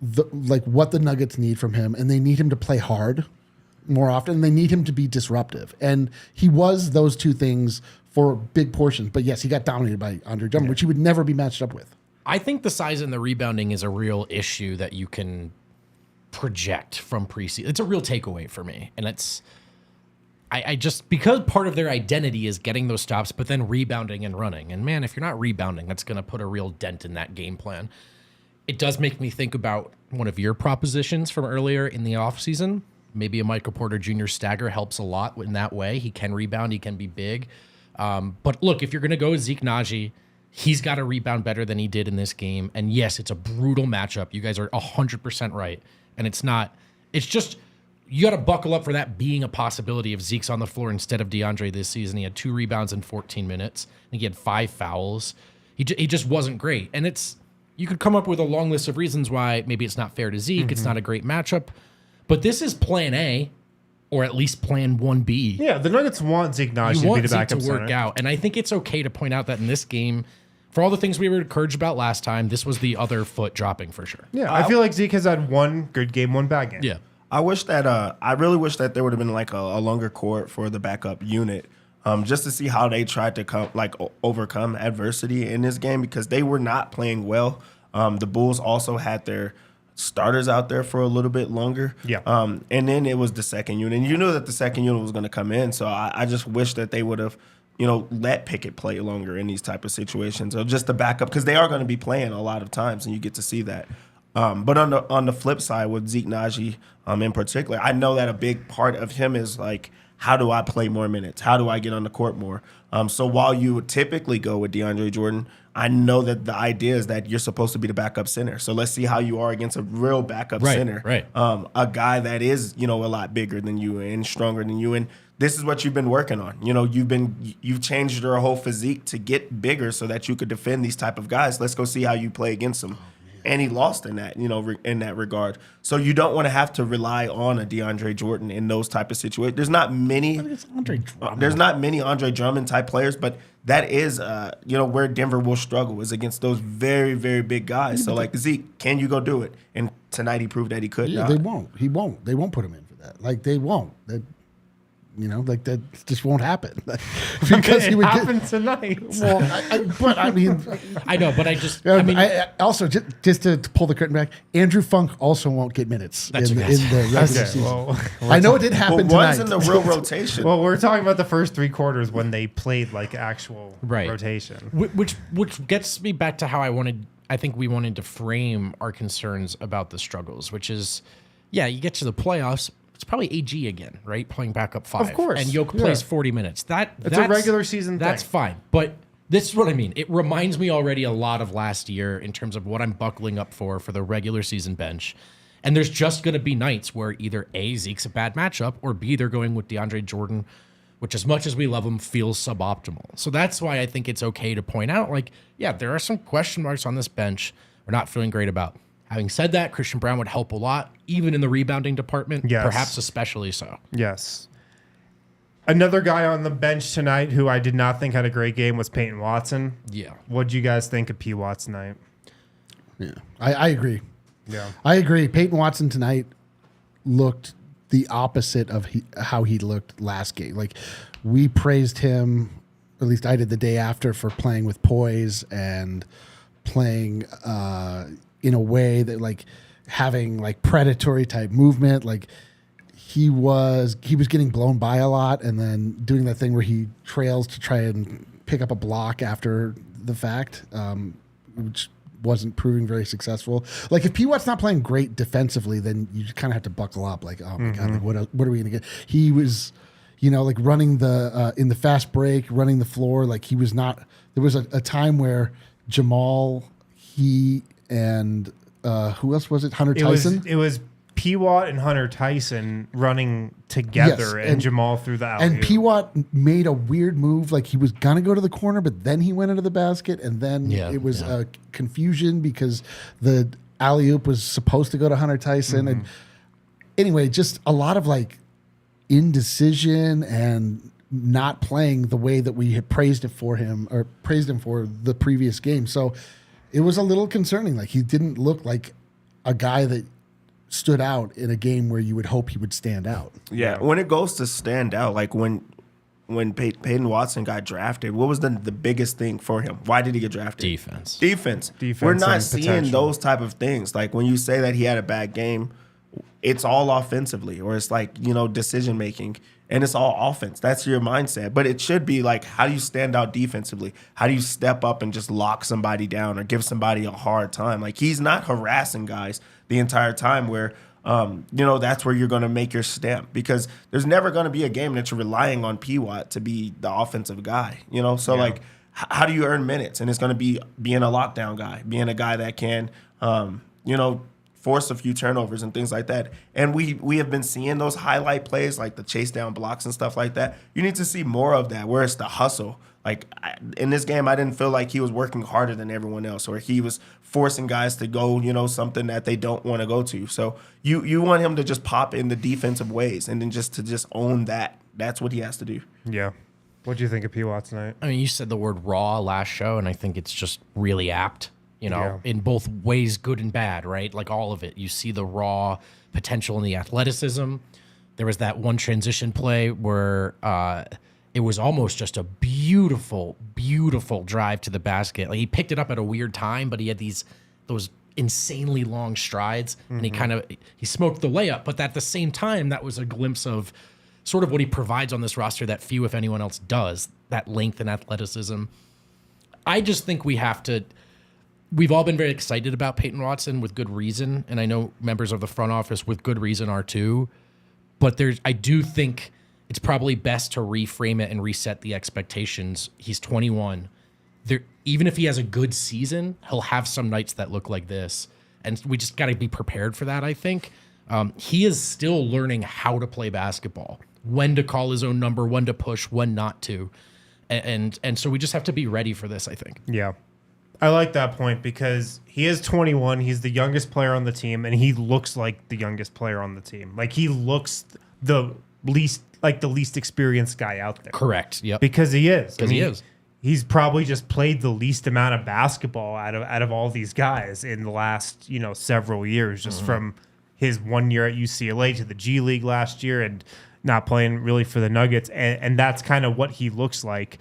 what the Nuggets need from him, and they need him to play hard more often. They need him to be disruptive, and he was those two things for big portions. But yes, he got dominated by Andre Drummond, which he would never be matched up with. I think the size and the rebounding is a real issue that you can project from preseason. It's a real takeaway for me. And I just, because part of their identity is getting those stops, but then rebounding and running. And man, if you're not rebounding, that's going to put a real dent in that game plan. It does make me think about one of your propositions from earlier in the offseason. Maybe a Michael Porter Jr. stagger helps a lot in that way. He can rebound, he can be big. But look, if you're going to go with Zeke Naji, he's got to rebound better than he did in this game. And yes, it's a brutal matchup. You guys are 100% right. And it's just, you got to buckle up for that being a possibility if Zeke's on the floor instead of DeAndre this season. He had 2 rebounds in 14 minutes. I think he had 5 fouls. He just wasn't great. And you could come up with a long list of reasons why maybe it's not fair to Zeke. It's not a great matchup. But this is plan A, or at least plan 1B. Yeah, the Nuggets want Zeke Naji You to be want the Zeke backup to work center. out. And I think it's okay to point out that in this game, for all the things we were encouraged about last time, this was the other foot dropping for sure. Yeah, I feel like Zeke has had 1 good game, 1 bad game. Yeah. I really wish that there would have been a longer court for the backup unit, just to see how they tried to overcome adversity in this game, because they were not playing well. The Bulls also had their starters out there for a little bit longer. Yeah. And then it was the second unit, and you knew that the second unit was going to come in. So I just wish that they would have, let Pickett play longer in these type of situations, or just the backup, because they are going to be playing a lot of times, and you get to see that. But on the flip side with Zeke Naji in particular, I know that a big part of him is how do I play more minutes? How do I get on the court more? So while you would typically go with DeAndre Jordan, I know that the idea is that you're supposed to be the backup center. So let's see how you are against a real backup center. Right. A guy that is, a lot bigger than you and stronger than you. And this is what you've been working on. You've changed your whole physique to get bigger so that you could defend these type of guys. Let's go see how you play against them. And he lost in that, in that regard. So you don't want to have to rely on a DeAndre Jordan in those type of situations. There's not many. There's not many Andre Drummond type players, but that is, where Denver will struggle is against those very, very big guys. So Zeke, can you go do it? And tonight he proved that he could. Yeah, they won't. He won't. They won't put him in for that. They won't. That just won't happen. Because It happened tonight. Well, I mean, I know, but I also just to pull the curtain back, Andrew Funk also won't get minutes in the regular season. Well, I know it did happen one's tonight. in the real rotation. well, we're talking about the first 3 quarters when they played actual Right. rotation. which gets me back to how I think we wanted to frame our concerns about the struggles, which is, you get to the playoffs, it's probably AG again, right? Playing backup 5. Of course. And Jokic plays 40 minutes. That's a regular season That's thing. fine. But this is what I mean. It reminds me already a lot of last year in terms of what I'm buckling up for the regular season bench. And there's just going to be nights where either A, Zeke's a bad matchup, or B, they're going with DeAndre Jordan, which as much as we love him, feels suboptimal. So that's why I think it's okay to point out, there are some question marks on this bench we're not feeling great about. Having said that, Christian Braun would help a lot, even in the rebounding department, Yes. perhaps especially so. Yes. Another guy on the bench tonight who I did not think had a great game was Peyton Watson. Yeah. What'd you guys think of Pwat tonight? Yeah, I agree. Yeah. I agree. Peyton Watson tonight looked the opposite of how he looked last game. Like, we praised him, or at least I did the day after, for playing with poise and playing in a way that, like, having like predatory type movement. Like, he was getting blown by a lot, and then doing that thing where he trails to try and pick up a block after the fact, which wasn't proving very successful. Like, if Pwat's not playing great defensively, then you kind of have to buckle up. Like, oh my god, like, what are we gonna get? He was, like running the in the fast break, running the floor. Like, he was not. There was a time where Jamal, he and who else was it? Hunter Tyson. It was Pwat and Hunter Tyson running together, Yes, and Jamal threw the alley-oop. And Pwat made a weird move, like he was gonna go to the corner, but then he went into the basket, and then it was confusion because the alley oop was supposed to go to Hunter Tyson, and anyway, just a lot of like indecision and not playing the way that we had praised him for the previous game. So it was a little concerning. Like, he didn't look like a guy that stood out in a game where you would hope he would stand out. Yeah, when it goes to stand out, like when Peyton Watson got drafted, what was the biggest thing for him? Why did he get drafted? Defense. We're We're not and seeing potential. those type of things. Like, when you say that he had a bad game, it's all offensively, or it's like, decision making, and it's all offense. That's your mindset. But it should be like, how do you stand out defensively? How do you step up and just lock somebody down or give somebody a hard time? Like, he's not harassing guys the entire time where, that's where you're going to make your stamp, because there's never going to be a game that you're relying on Pwat to be the offensive guy, So, like, how do you earn minutes? And it's going to be being a lockdown guy, being a guy that can, force a few turnovers and things like that. And we have been seeing those highlight plays, like the chase down blocks and stuff like that. You need to see more of that, where it's the hustle. Like, in this game, I didn't feel like he was working harder than everyone else, or he was forcing guys to go, something that they don't want to go to. So you want him to just pop in the defensive ways, and then just own that. That's what he has to do. Yeah. What do you think of Pwat tonight? I mean, you said the word raw last show, and I think it's just really apt, in both ways, good and bad, right? Like, all of it. You see the raw potential in the athleticism. There was that one transition play where it was almost just a beautiful, beautiful drive to the basket. Like, he picked it up at a weird time, but he had those insanely long strides, and he smoked the layup. But at the same time, that was a glimpse of sort of what he provides on this roster that few, if anyone else, does, that length and athleticism. I just think we've all been very excited about Peyton Watson with good reason, and I know members of the front office with good reason are too. But I do think it's probably best to reframe it and reset the expectations. He's 21. Even if he has a good season, he'll have some nights that look like this, and we just got to be prepared for that, I think. He is still learning how to play basketball, when to call his own number, when to push, when not to. And so we just have to be ready for this, I think. Yeah. I like that point, because he is 21. He's the youngest player on the team, and he looks like the youngest player on the team. Like, he looks the least experienced guy out there. Correct. Yep. Because he is. He is. He's probably just played the least amount of basketball out of all these guys in the last, several years, just from his 1 year at UCLA to the G League last year and not playing really for the Nuggets. And that's kind of what he looks like.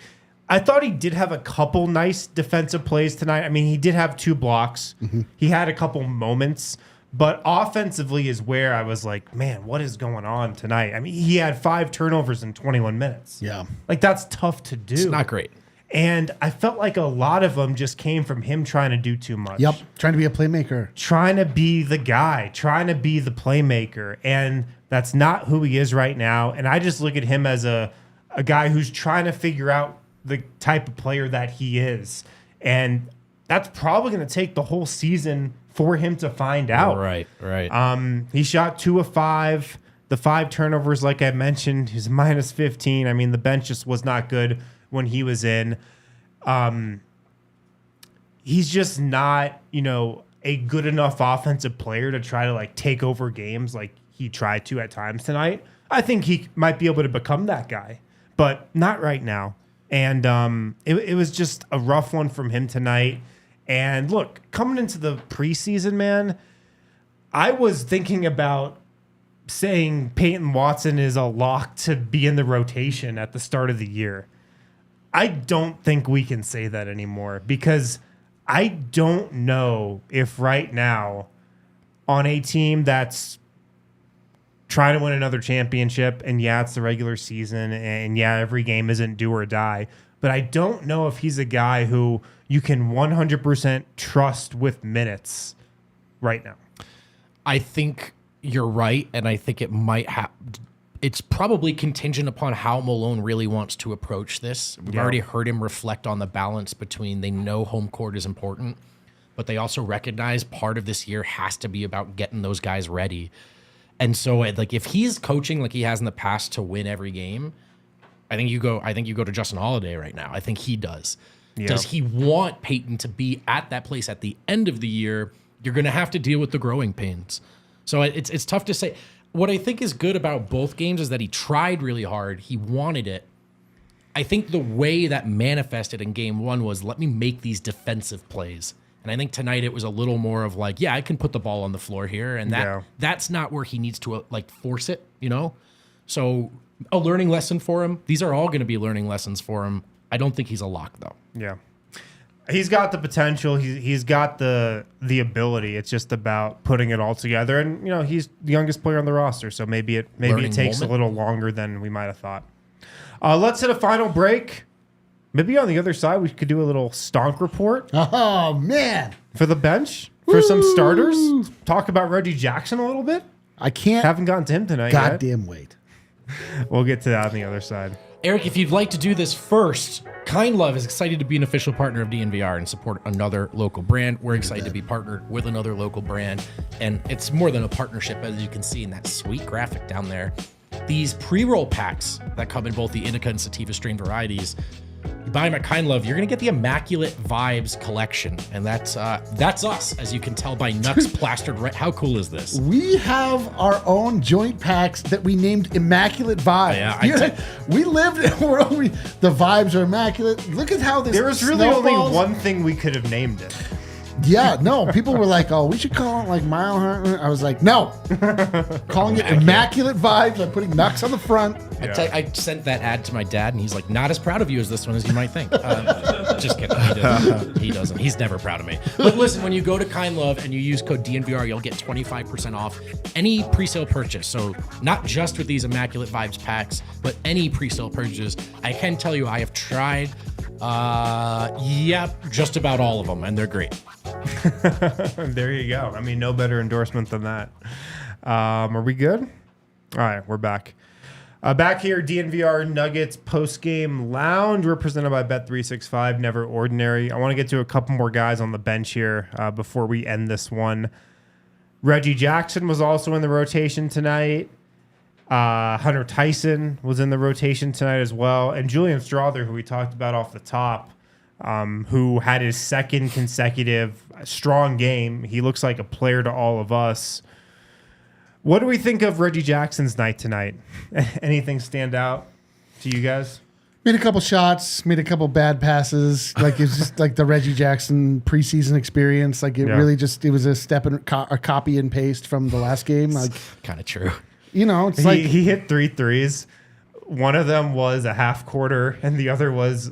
I thought he did have a couple nice defensive plays tonight. I mean, he did have 2 blocks. He had a couple moments, but offensively is where I was like, man, what is going on tonight? I mean, he had 5 turnovers in 21 minutes. Yeah. Like, that's tough to do. It's not great. And I felt like a lot of them just came from him trying to do too much. Yep. Trying to be a playmaker. Trying to be the guy, trying to be the playmaker. And that's not who he is right now. And I just look at him as a guy who's trying to figure out the type of player that he is. And that's probably going to take the whole season for him to find out. Right. He shot 2 of 5. The 5 turnovers, like I mentioned, he's minus 15. I mean, the bench just was not good when he was in. He's just not, a good enough offensive player to try to like take over games like he tried to at times tonight. I think he might be able to become that guy, but not right now. And it was just a rough one from him tonight. And look, coming into the preseason, man, I was thinking about saying Peyton Watson is a lock to be in the rotation at the start of the year. I don't think we can say that anymore because I don't know if right now on a team that's trying to win another championship, and yeah, it's the regular season, and yeah, every game isn't do or die, but I don't know if he's a guy who you can 100% trust with minutes right now. I think you're right, and I think it might have. It's probably contingent upon how Malone really wants to approach this. We've already heard him reflect on the balance between they know home court is important, but they also recognize part of this year has to be about getting those guys ready. And so, like, if he's coaching like he has in the past to win every game, I think you go to Justin Holiday right now. I think he does. Yeah. Does he want Peyton to be at that place at the end of the year? You're going to have to deal with the growing pains. So it's tough to say. What I think is good about both games is that he tried really hard. He wanted it. I think the way that manifested in game one was, let me make these defensive plays. And I think tonight it was a little more of like, yeah, I can put the ball on the floor here. And that's not where he needs to like force it, you know? So a learning lesson for him. These are all going to be learning lessons for him. I don't think he's a lock though. Yeah. He's got the potential. He's got the ability. It's just about putting it all together. And, you know, he's the youngest player on the roster. So maybe it takes a little longer than we might have thought. Let's hit a final break. Maybe on the other side, we could do a little stonk report. Oh, man. For the bench, for some starters. Talk about Reggie Jackson a little bit. I can't. Haven't gotten to him tonight Goddamn wait. We'll get to that on the other side. Eric, if you'd like to do this first, Kind Love is excited to be an official partner of DNVR and support another local brand. We're excited to be partnered with another local brand. And it's more than a partnership, as you can see in that sweet graphic down there. These pre-roll packs that come in both the indica and sativa strain varieties, you buy them at Kind Love, you're going to get the Immaculate Vibes collection. And that's us, as you can tell by nuts plastered right. How cool is this? We have our own joint packs that we named Immaculate Vibes. Yeah, we lived in a world where the vibes are immaculate. Look at how this There was really only one thing we could have named it. Yeah, no. People were like, oh, we should call it like Mile High. I was like, no. Calling it Immaculate Vibes by putting Nux on the front. I sent that ad to my dad, and he's like, not as proud of you as this one as you might think. Just kidding. He doesn't. He's never proud of me. But listen, when you go to Kind Love and you use code DNVR, you'll get 25% off any pre-sale purchase. So not just with these Immaculate Vibes packs, but any pre-sale purchase. I can tell you I have tried just about all of them, and they're great. There you go. I mean, no better endorsement than that. Are we good? All right, we're back. Back here, DNVR Nuggets post-game lounge. We're presented by Bet365, Never Ordinary. I want to get to a couple more guys on the bench here before we end this one. Reggie Jackson was also in the rotation tonight. Hunter Tyson was in the rotation tonight as well. And Julian Strawther, who we talked about off the top, who had his second consecutive strong game. He looks like a player to all of us. What do we think of Reggie Jackson's night tonight? Anything stand out to you guys? Made a couple shots, made a couple bad passes. Like it's just like the Reggie Jackson preseason experience. Like it really just, it was a step in a copy and paste from the last game. Like kind of true. You know, it's he hit 3 threes. One of them was a half quarter, and the other was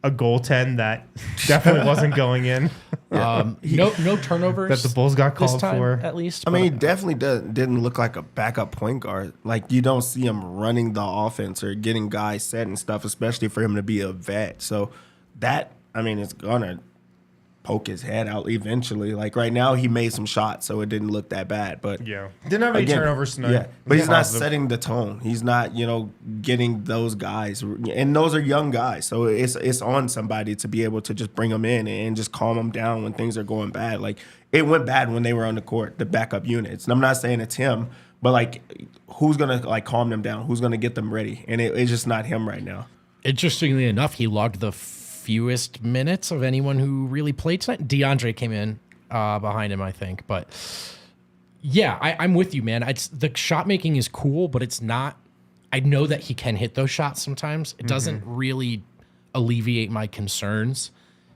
a goaltend that definitely wasn't going in. No turnovers that the Bulls got called this time, for. at least. I mean, he definitely didn't look like a backup point guard. Like, you don't see him running the offense or getting guys set and stuff, especially for him to be a vet. So that, I mean, it's going to poke his head out eventually. Like, right now, he made some shots, so it didn't look that bad. But didn't have any turnovers tonight. Yeah, but he's not setting the tone. He's not, getting those guys. And those are young guys, so it's on somebody to be able to just bring them in and just calm them down when things are going bad. Like, it went bad when they were on the court, the backup units. And I'm not saying it's him, but, like, who's going to, like, calm them down? Who's going to get them ready? And it's just not him right now. Interestingly enough, he logged the fewest minutes of anyone who really played tonight. DeAndre came in behind him, I think. But yeah, I'm with you, man. The shot making is cool, but it's not. I know that he can hit those shots sometimes. It doesn't really alleviate my concerns.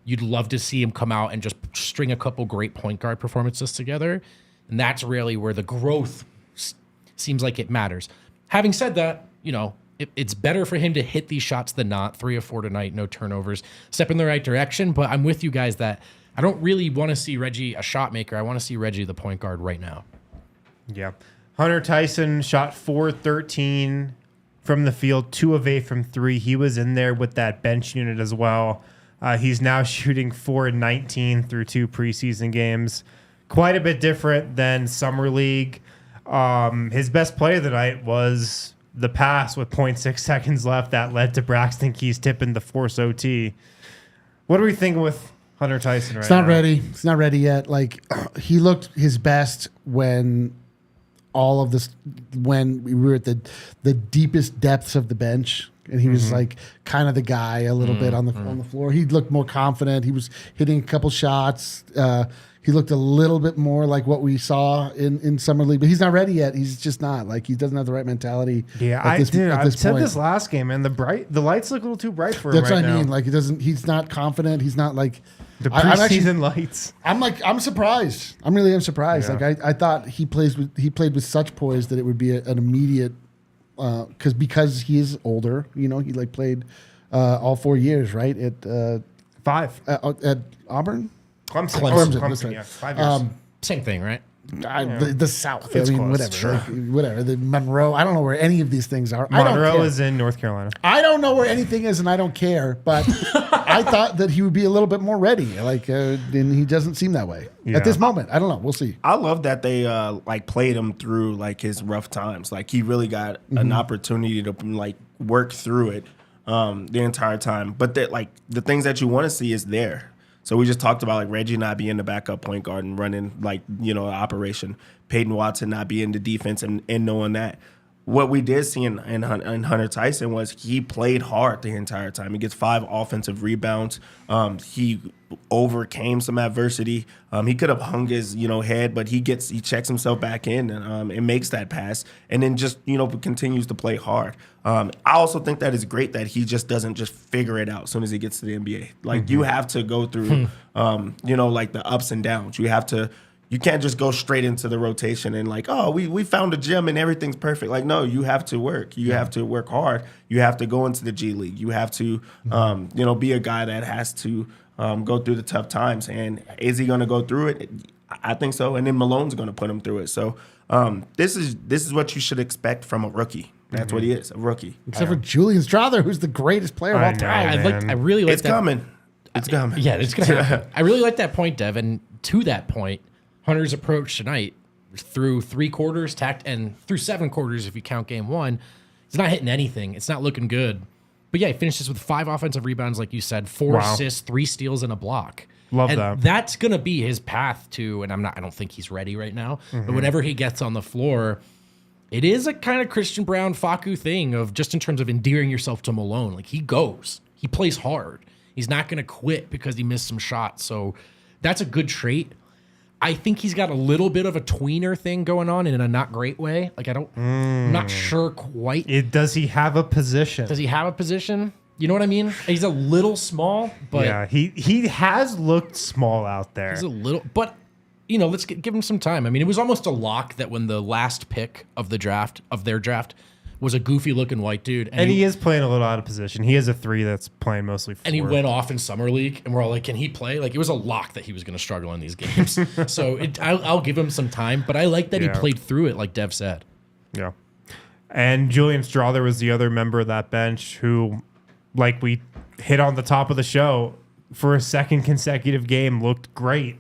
You'd love to see him come out and just string a couple great point guard performances together. And that's really where the growth seems like it matters. Having said that, it's better for him to hit these shots than not. 3 of 4 tonight, no turnovers, step in the right direction. But I'm with you guys that I don't really want to see Reggie a shot maker. I want to see Reggie the point guard right now. Yeah. Hunter Tyson shot 4-13 from the field, 2 of 8 from 3. He was in there with that bench unit as well. He's now shooting 4-19 through 2 preseason games. Quite a bit different than Summer League. His best play of the night was the pass with 0.6 seconds left that led to Braxton Keys tipping the force OT. What are we thinking with Hunter Tyson right now? It's not ready. It's not ready yet. Like, he looked his best when we were at the deepest depths of the bench. And he was like kind of the guy a little bit on the floor. He looked more confident. He was hitting a couple shots. He looked a little bit more like what we saw in Summer League, but he's not ready yet. He's just not. Like, he doesn't have the right mentality. Yeah, I said this last game, and the lights look a little too bright for him. That's what I mean. Like, he's not confident. He's not like the preseason lights. I'm surprised. I really am surprised. Yeah. Like, I thought he played with such poise that it would be an immediate. Because he is older, he like played all 4 years, right? At 5 at Auburn, Clemson, yeah, 5 years. Same thing, right? The South. It's I mean, close, whatever, sure. whatever. The Monroe. I don't know where any of these things are. Monroe is in North Carolina. I don't know where anything is, and I don't care. But I thought that he would be a little bit more ready. Like, and he doesn't seem that way at this moment. I don't know. We'll see. I love that they played him through his rough times. Like, he really got an opportunity to work through it the entire time. But that the things that you want to see is there. So we just talked about Reggie not being the backup point guard and running operation. Peyton Watson not being the defense and knowing that. What we did see in Hunter Tyson was he played hard the entire time. He gets 5 offensive rebounds. He overcame some adversity. He could have hung his head, but he checks himself back in and makes that pass, and then just continues to play hard. I also think that it's great that he just doesn't just figure it out as soon as he gets to the NBA. You have to go through the ups and downs. You can't just go straight into the rotation and we found a gem and everything's perfect. No, you have to work. You have to work hard. You have to go into the G League. You have to, be a guy that has to go through the tough times. And is he going to go through it? I think so. And then Malone's going to put him through it. So this is what you should expect from a rookie. That's what he is, a rookie. Except for Julian Strawther, who's the greatest player of all time. I really like it's that. coming. It's coming. Yeah, it's going to happen. I really like that point, Dev. And to that point, Hunter's approach tonight through 3 quarters, and through 7 quarters if you count game 1, he's not hitting anything. It's not looking good. But yeah, he finishes with 5 offensive rebounds, like you said, 4 assists, 3 steals, and a block. Love and that. That's gonna be his path to. And I don't think he's ready right now. But whenever he gets on the floor, it is a kind of Christian Brown Facu thing of just in terms of endearing yourself to Malone. He goes, he plays hard. He's not gonna quit because he missed some shots. So that's a good trait. I think he's got a little bit of a tweener thing going on in a not great way. I'm not sure quite. Does he have a position? Does he have a position? You know what I mean? He's a little small, but yeah, he has looked small out there. He's a little, but let's give him some time. I mean, it was almost a lock that when the last pick of their draft was a goofy looking white dude. And he is playing a little out of position. He has a 3 that's playing mostly 4. And he went off in Summer League, and we're all like, can he play? It was a lock that he was going to struggle in these games. So I'll give him some time, but I like that he played through it, like Dev said. Yeah. And Julian Strawther was the other member of that bench who, like we hit on the top of the show, for a second consecutive game looked great.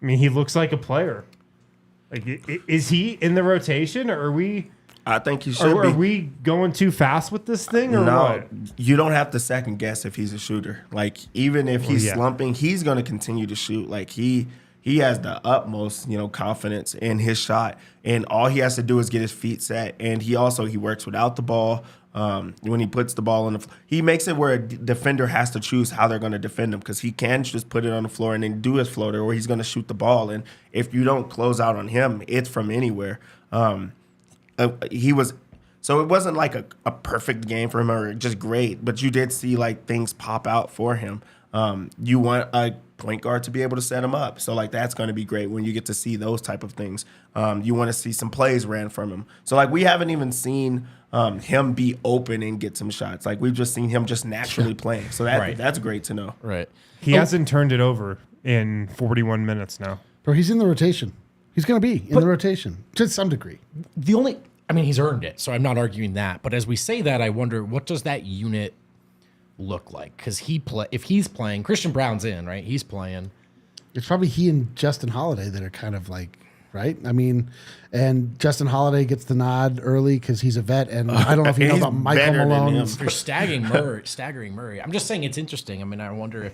I mean, he looks like a player. Is he in the rotation, or are we... I think he should be. Are we going too fast with this thing, or what? You don't have to second guess if he's a shooter. Even if he's slumping, he's going to continue to shoot. He has the utmost, confidence in his shot, and all he has to do is get his feet set. And he works without the ball. When he puts the ball on the floor, he makes it where a defender has to choose how they're going to defend him because he can just put it on the floor and then do his floater, or he's going to shoot the ball. And if you don't close out on him, it's from anywhere. So it wasn't like a perfect game for him or just great, but you did see like things pop out for him. You want a point guard to be able to set him up. So like that's going to be great when you get to see those type of things. You want to see some plays ran from him. So like we haven't even seen him be open and get some shots. Like we've just seen him just naturally playing. So that's great to know. Right. He hasn't turned it over in 41 minutes now. Bro, he's in the rotation. He's going to be in the rotation to some degree. He's earned it, so I'm not arguing that. But as we say that, I wonder, what does that unit look like? Because if he's playing, Christian Brown's in, right? He's playing. It's probably he and Justin Holiday that are kind of like, right? I mean, and Justin Holiday gets the nod early because he's a vet, and I don't know if you know about Michael Malone. They're staggering Murray. I'm just saying it's interesting. I mean, I wonder if...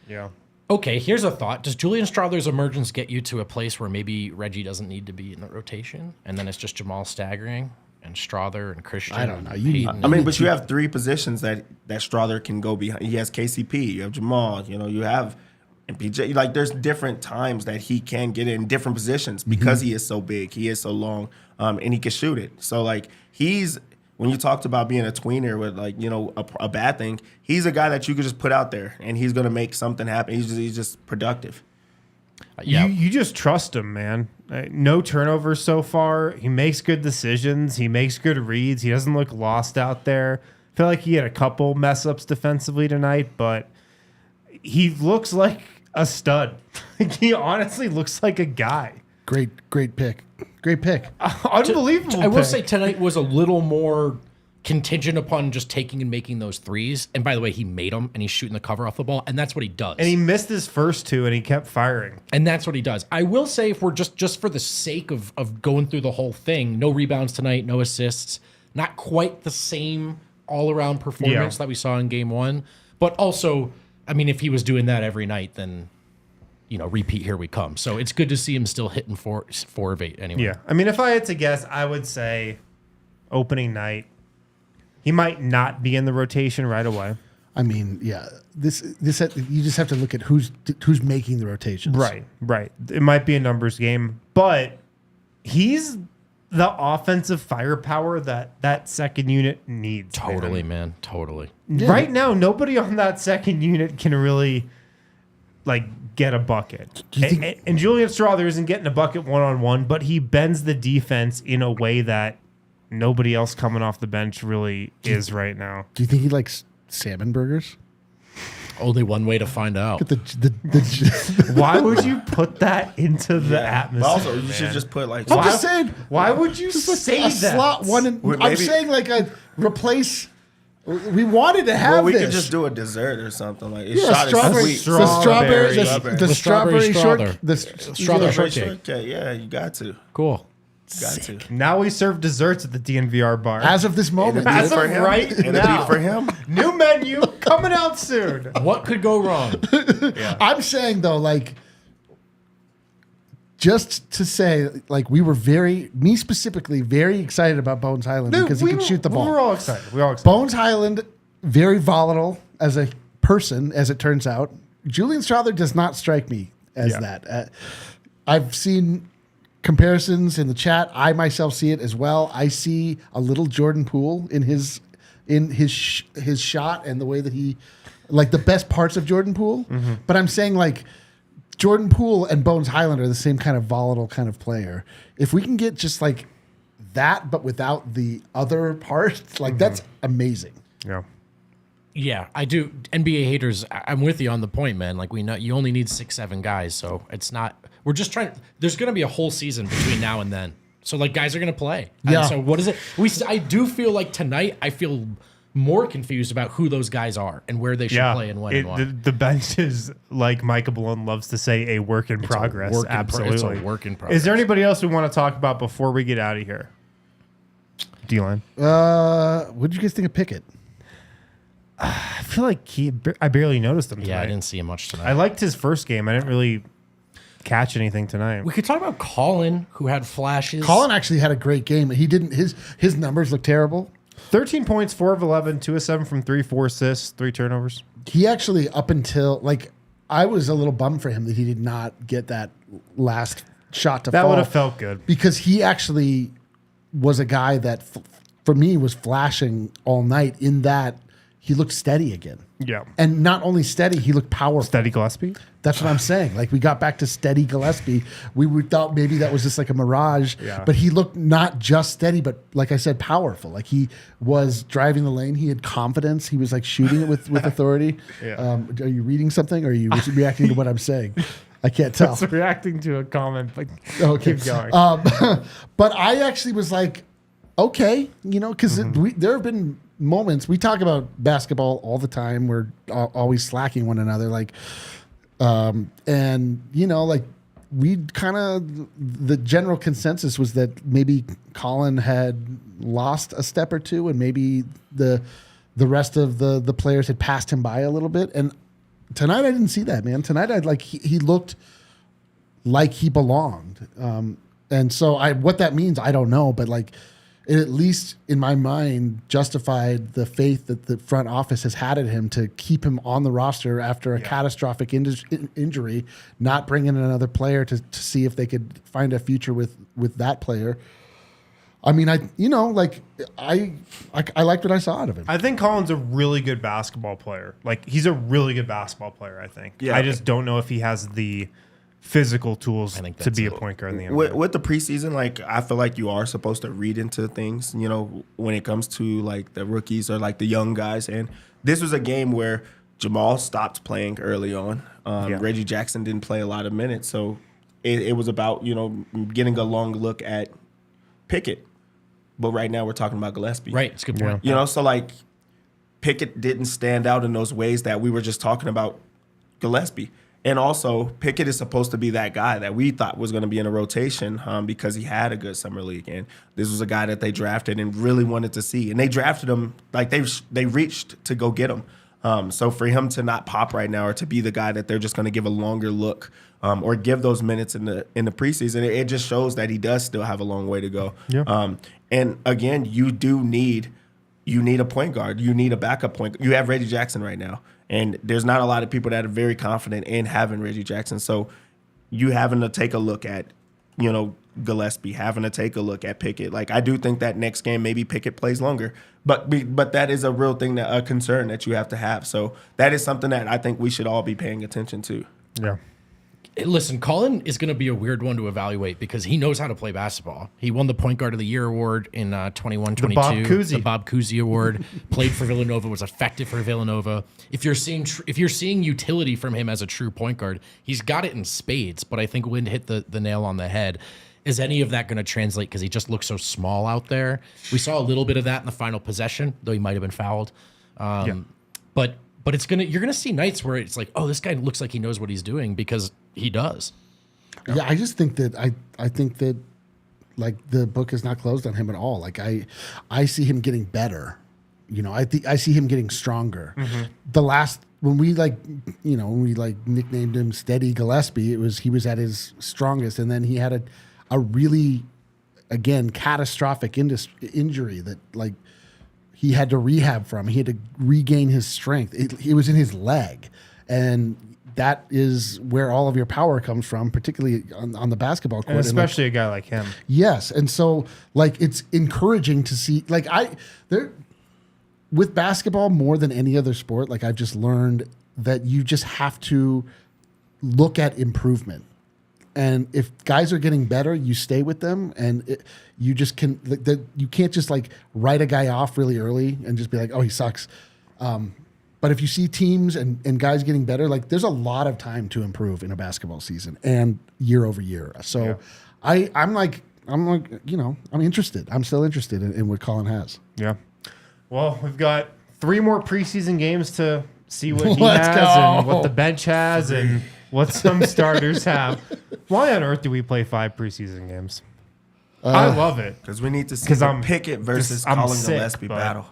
Yeah. Okay, here's a thought. Does Julian Strawther's emergence get you to a place where maybe Reggie doesn't need to be in the rotation, and then it's just Jamal staggering and Strawther and Christian? I don't know. But you have three positions that Strawther can go behind. He has KCP. You have Jamal. You have MPJ. Like there's different times that he can get in different positions because he is so big. He is so long, and he can shoot it. So like when you talked about being a tweener with a bad thing, he's a guy that you could just put out there and he's going to make something happen. He's just productive. Yeah. You just trust him, man. No turnovers so far. He makes good decisions. He makes good reads. He doesn't look lost out there. I feel like he had a couple mess ups defensively tonight, but he looks like a stud. He honestly looks like a guy. Great pick. Great pick. Unbelievable. I will say tonight was a little more contingent upon just taking and making those threes. And by the way, he made them and he's shooting the cover off the ball. And that's what he does. And he missed his first two and he kept firing. And that's what he does. I will say, if we're just for the sake of going through the whole thing, no rebounds tonight, no assists, not quite the same all-around performance that we saw in game one. But also, I mean, if he was doing that every night, then... repeat, here we come. So it's good to see him still hitting 4 of 8 anyway. Yeah. I mean, if I had to guess, I would say opening night, he might not be in the rotation right away. I mean, yeah. This you just have to look at who's making the rotations. Right. It might be a numbers game, but he's the offensive firepower that second unit needs. Totally, man. Totally. Yeah. Right now, nobody on that second unit can really get a bucket. And Julian Strawther isn't getting a bucket one-on-one, but he bends the defense in a way that nobody else coming off the bench really is right now. Do you think he likes salmon burgers? Only one way to find out. Why would you put that into the atmosphere? Also, you should just put I'm just saying. Why would you say a that? Slot one. I'm saying a replace. We wanted to have we this. could just do a dessert or something like strawberry strawberry shortcake. The strawberry shortcake. Yeah, you got to. Cool. Got to. Now we serve desserts at the DNVR bar. As of this moment, as of right now. For him. New menu coming out soon. What could go wrong? I'm saying though, just to say, we were me specifically, very excited about Bones Highland because he could shoot the ball. We were all excited. Bones Highland, very volatile as a person, as it turns out. Julian Strawther does not strike me as that. I've seen comparisons in the chat. I myself see it as well. I see a little Jordan Poole in his shot and the way that he, the best parts of Jordan Poole. Mm-hmm. But I'm saying Jordan Poole and Bones Highland are the same kind of volatile kind of player. If we can get just that, but without the other parts, that's amazing. Yeah. Yeah, I do. NBA haters, I'm with you on the point, man. We know you only need 6-7 guys, so it's not. We're just trying. There's going to be a whole season between now and then, so guys are going to play. Yeah. And so what is it? I do feel tonight. I feel more confused about who those guys are and where they should play and when and why. The bench is, like Michael Malone loves to say, a work in progress. Absolutely, it's a work in progress. Is there anybody else we want to talk about before we get out of here? D-line. What did you guys think of Pickett? I feel like I barely noticed him tonight. Yeah, I didn't see him much tonight. I liked his first game. I didn't really catch anything tonight. We could talk about Colin, who had flashes. Colin actually had a great game. He didn't. His numbers look terrible. 13 points, 4 of 11, 2 of 7 from 3, 4 assists, 3 turnovers. He actually, up until, like, I was a little bummed for him that he did not get that last shot to fall. That would have felt good. Because he actually was a guy that, for me, was flashing all night in that he looked steady again. Yeah. And not only steady, he looked powerful. Steady Gillespie? That's what I'm saying. Like, we got back to steady Gillespie. We thought maybe that was just like a mirage. Yeah. But he looked not just steady, but like I said, powerful. Like, he was driving the lane. He had confidence. He was like shooting it with authority. Yeah. Are you reading something, or are you reacting to what I'm saying? I can't tell. I was reacting to a comment, but Okay. keep going. But I actually was like, okay, because there have been moments. We talk about basketball all the time. We're always slacking one another. Like, like we kind of, the general consensus was that maybe Colin had lost a step or two, and maybe the rest of the players had passed him by a little bit. And tonight I didn't see that, man. Tonight I'd like he looked like he belonged. And so what that means, I don't know, but like it at least in my mind justified the faith that the front office has had in him to keep him on the roster after a catastrophic injury, not bring in another player to see if they could find a future with that player. I mean, I liked what I saw out of him. I think Colin's a really good basketball player. Like, he's a really good basketball player, I think. Yeah. I just don't know if he has the physical tools to be a point guard in the NBA. With the preseason, like, I feel like you are supposed to read into things, when it comes to like the rookies or like the young guys. And this was a game where Jamal stopped playing early on. Reggie Jackson didn't play a lot of minutes. So it was about, getting a long look at Pickett. But right now we're talking about Gillespie. Right, it's a good point. So like Pickett didn't stand out in those ways that we were just talking about Gillespie. And also, Pickett is supposed to be that guy that we thought was going to be in a rotation because he had a good summer league. And this was a guy that they drafted and really wanted to see. And they drafted him, like they reached to go get him. So for him to not pop right now or to be the guy that they're just going to give a longer look or give those minutes in the preseason, it just shows that he does still have a long way to go. Yeah. And again, you need a point guard. You need a backup point guard. You have Reggie Jackson right now. And there's not a lot of people that are very confident in having Reggie Jackson. So you having to take a look at, Gillespie, having to take a look at Pickett. Like, I do think that next game maybe Pickett plays longer. But that is a real thing, a concern that you have to have. So that is something that I think we should all be paying attention to. Yeah. Listen, Colin is going to be a weird one to evaluate because he knows how to play basketball. He won the Point Guard of the Year award in 21-22. The Bob Cousy Award. Played for Villanova, was effective for Villanova. If you're seeing utility from him as a true point guard, he's got it in spades. But I think Wind hit the nail on the head. Is any of that going to translate because he just looks so small out there? We saw a little bit of that in the final possession, though he might have been fouled. But you're gonna see nights where it's like, oh, this guy looks like he knows what he's doing because he does. Yeah, I just think that I think that like the book is not closed on him at all. Like I see him getting better. I see him getting stronger. Mm-hmm. When we nicknamed him Steady Gillespie, he was at his strongest, and then he had a really, again, catastrophic injury that like he had to rehab from. He had to regain his strength. It was in his leg, and that is where all of your power comes from, particularly on the basketball court. And especially a guy like him. Yes, and so like it's encouraging to see with basketball more than any other sport. Like I've just learned that you just have to look at improvement. And if guys are getting better, you stay with them, and you just can. You can't just like write a guy off really early and just be like, "Oh, he sucks." But if you see teams and guys getting better, like there's a lot of time to improve in a basketball season and year over year. So I'm interested. I'm still interested in what Colin has. Yeah. Well, we've got 3 more preseason games to see what he Let's has go. and what the bench has and what some starters have. Why on earth do we play 5 preseason games? I love it. Because we need to see the Pickett versus I'm Colin sick, Gillespie but- battle.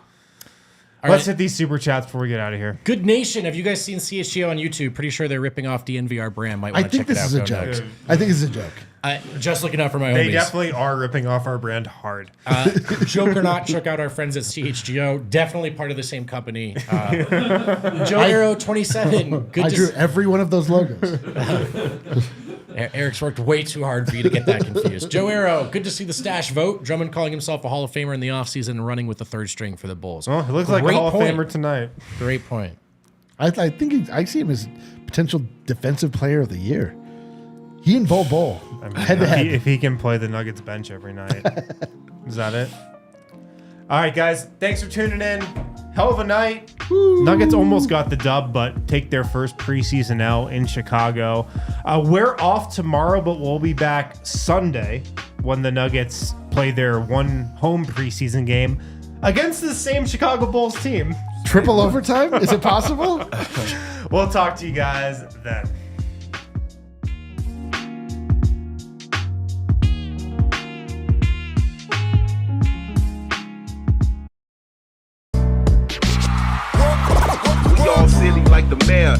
Let's hit these super chats before we get out of here. Good Nation, have you guys seen CHGO on YouTube? Pretty sure they're ripping off DNVR brand. Might I want to think check it this out. is a Go joke. Nugs. I think it's a joke. Just looking out for my They homies. definitely are ripping off our brand hard. Joke or not, check out our friends at CHGO. Definitely part of the same company. Joe Arrow 27. Good I to drew every one of those logos. Eric's worked way too hard for you to get that confused. Joe Arrow, good to see the stash vote. Drummond calling himself a Hall of Famer in the offseason and running with the third string for the Bulls. Well, it looks like a Great Hall point. of Famer tonight. Great point. I think I see him as potential defensive player of the year. He and Bull head to head. If he can play the Nuggets bench every night. Is that it? All right, guys. Thanks for tuning in. Hell of a night. Woo. Nuggets almost got the dub, but take their first preseason L in Chicago. We're off tomorrow, but we'll be back Sunday when the Nuggets play their one home preseason game against the same Chicago Bulls team. Triple overtime? Is it possible? We'll talk to you guys then. City like the mayor.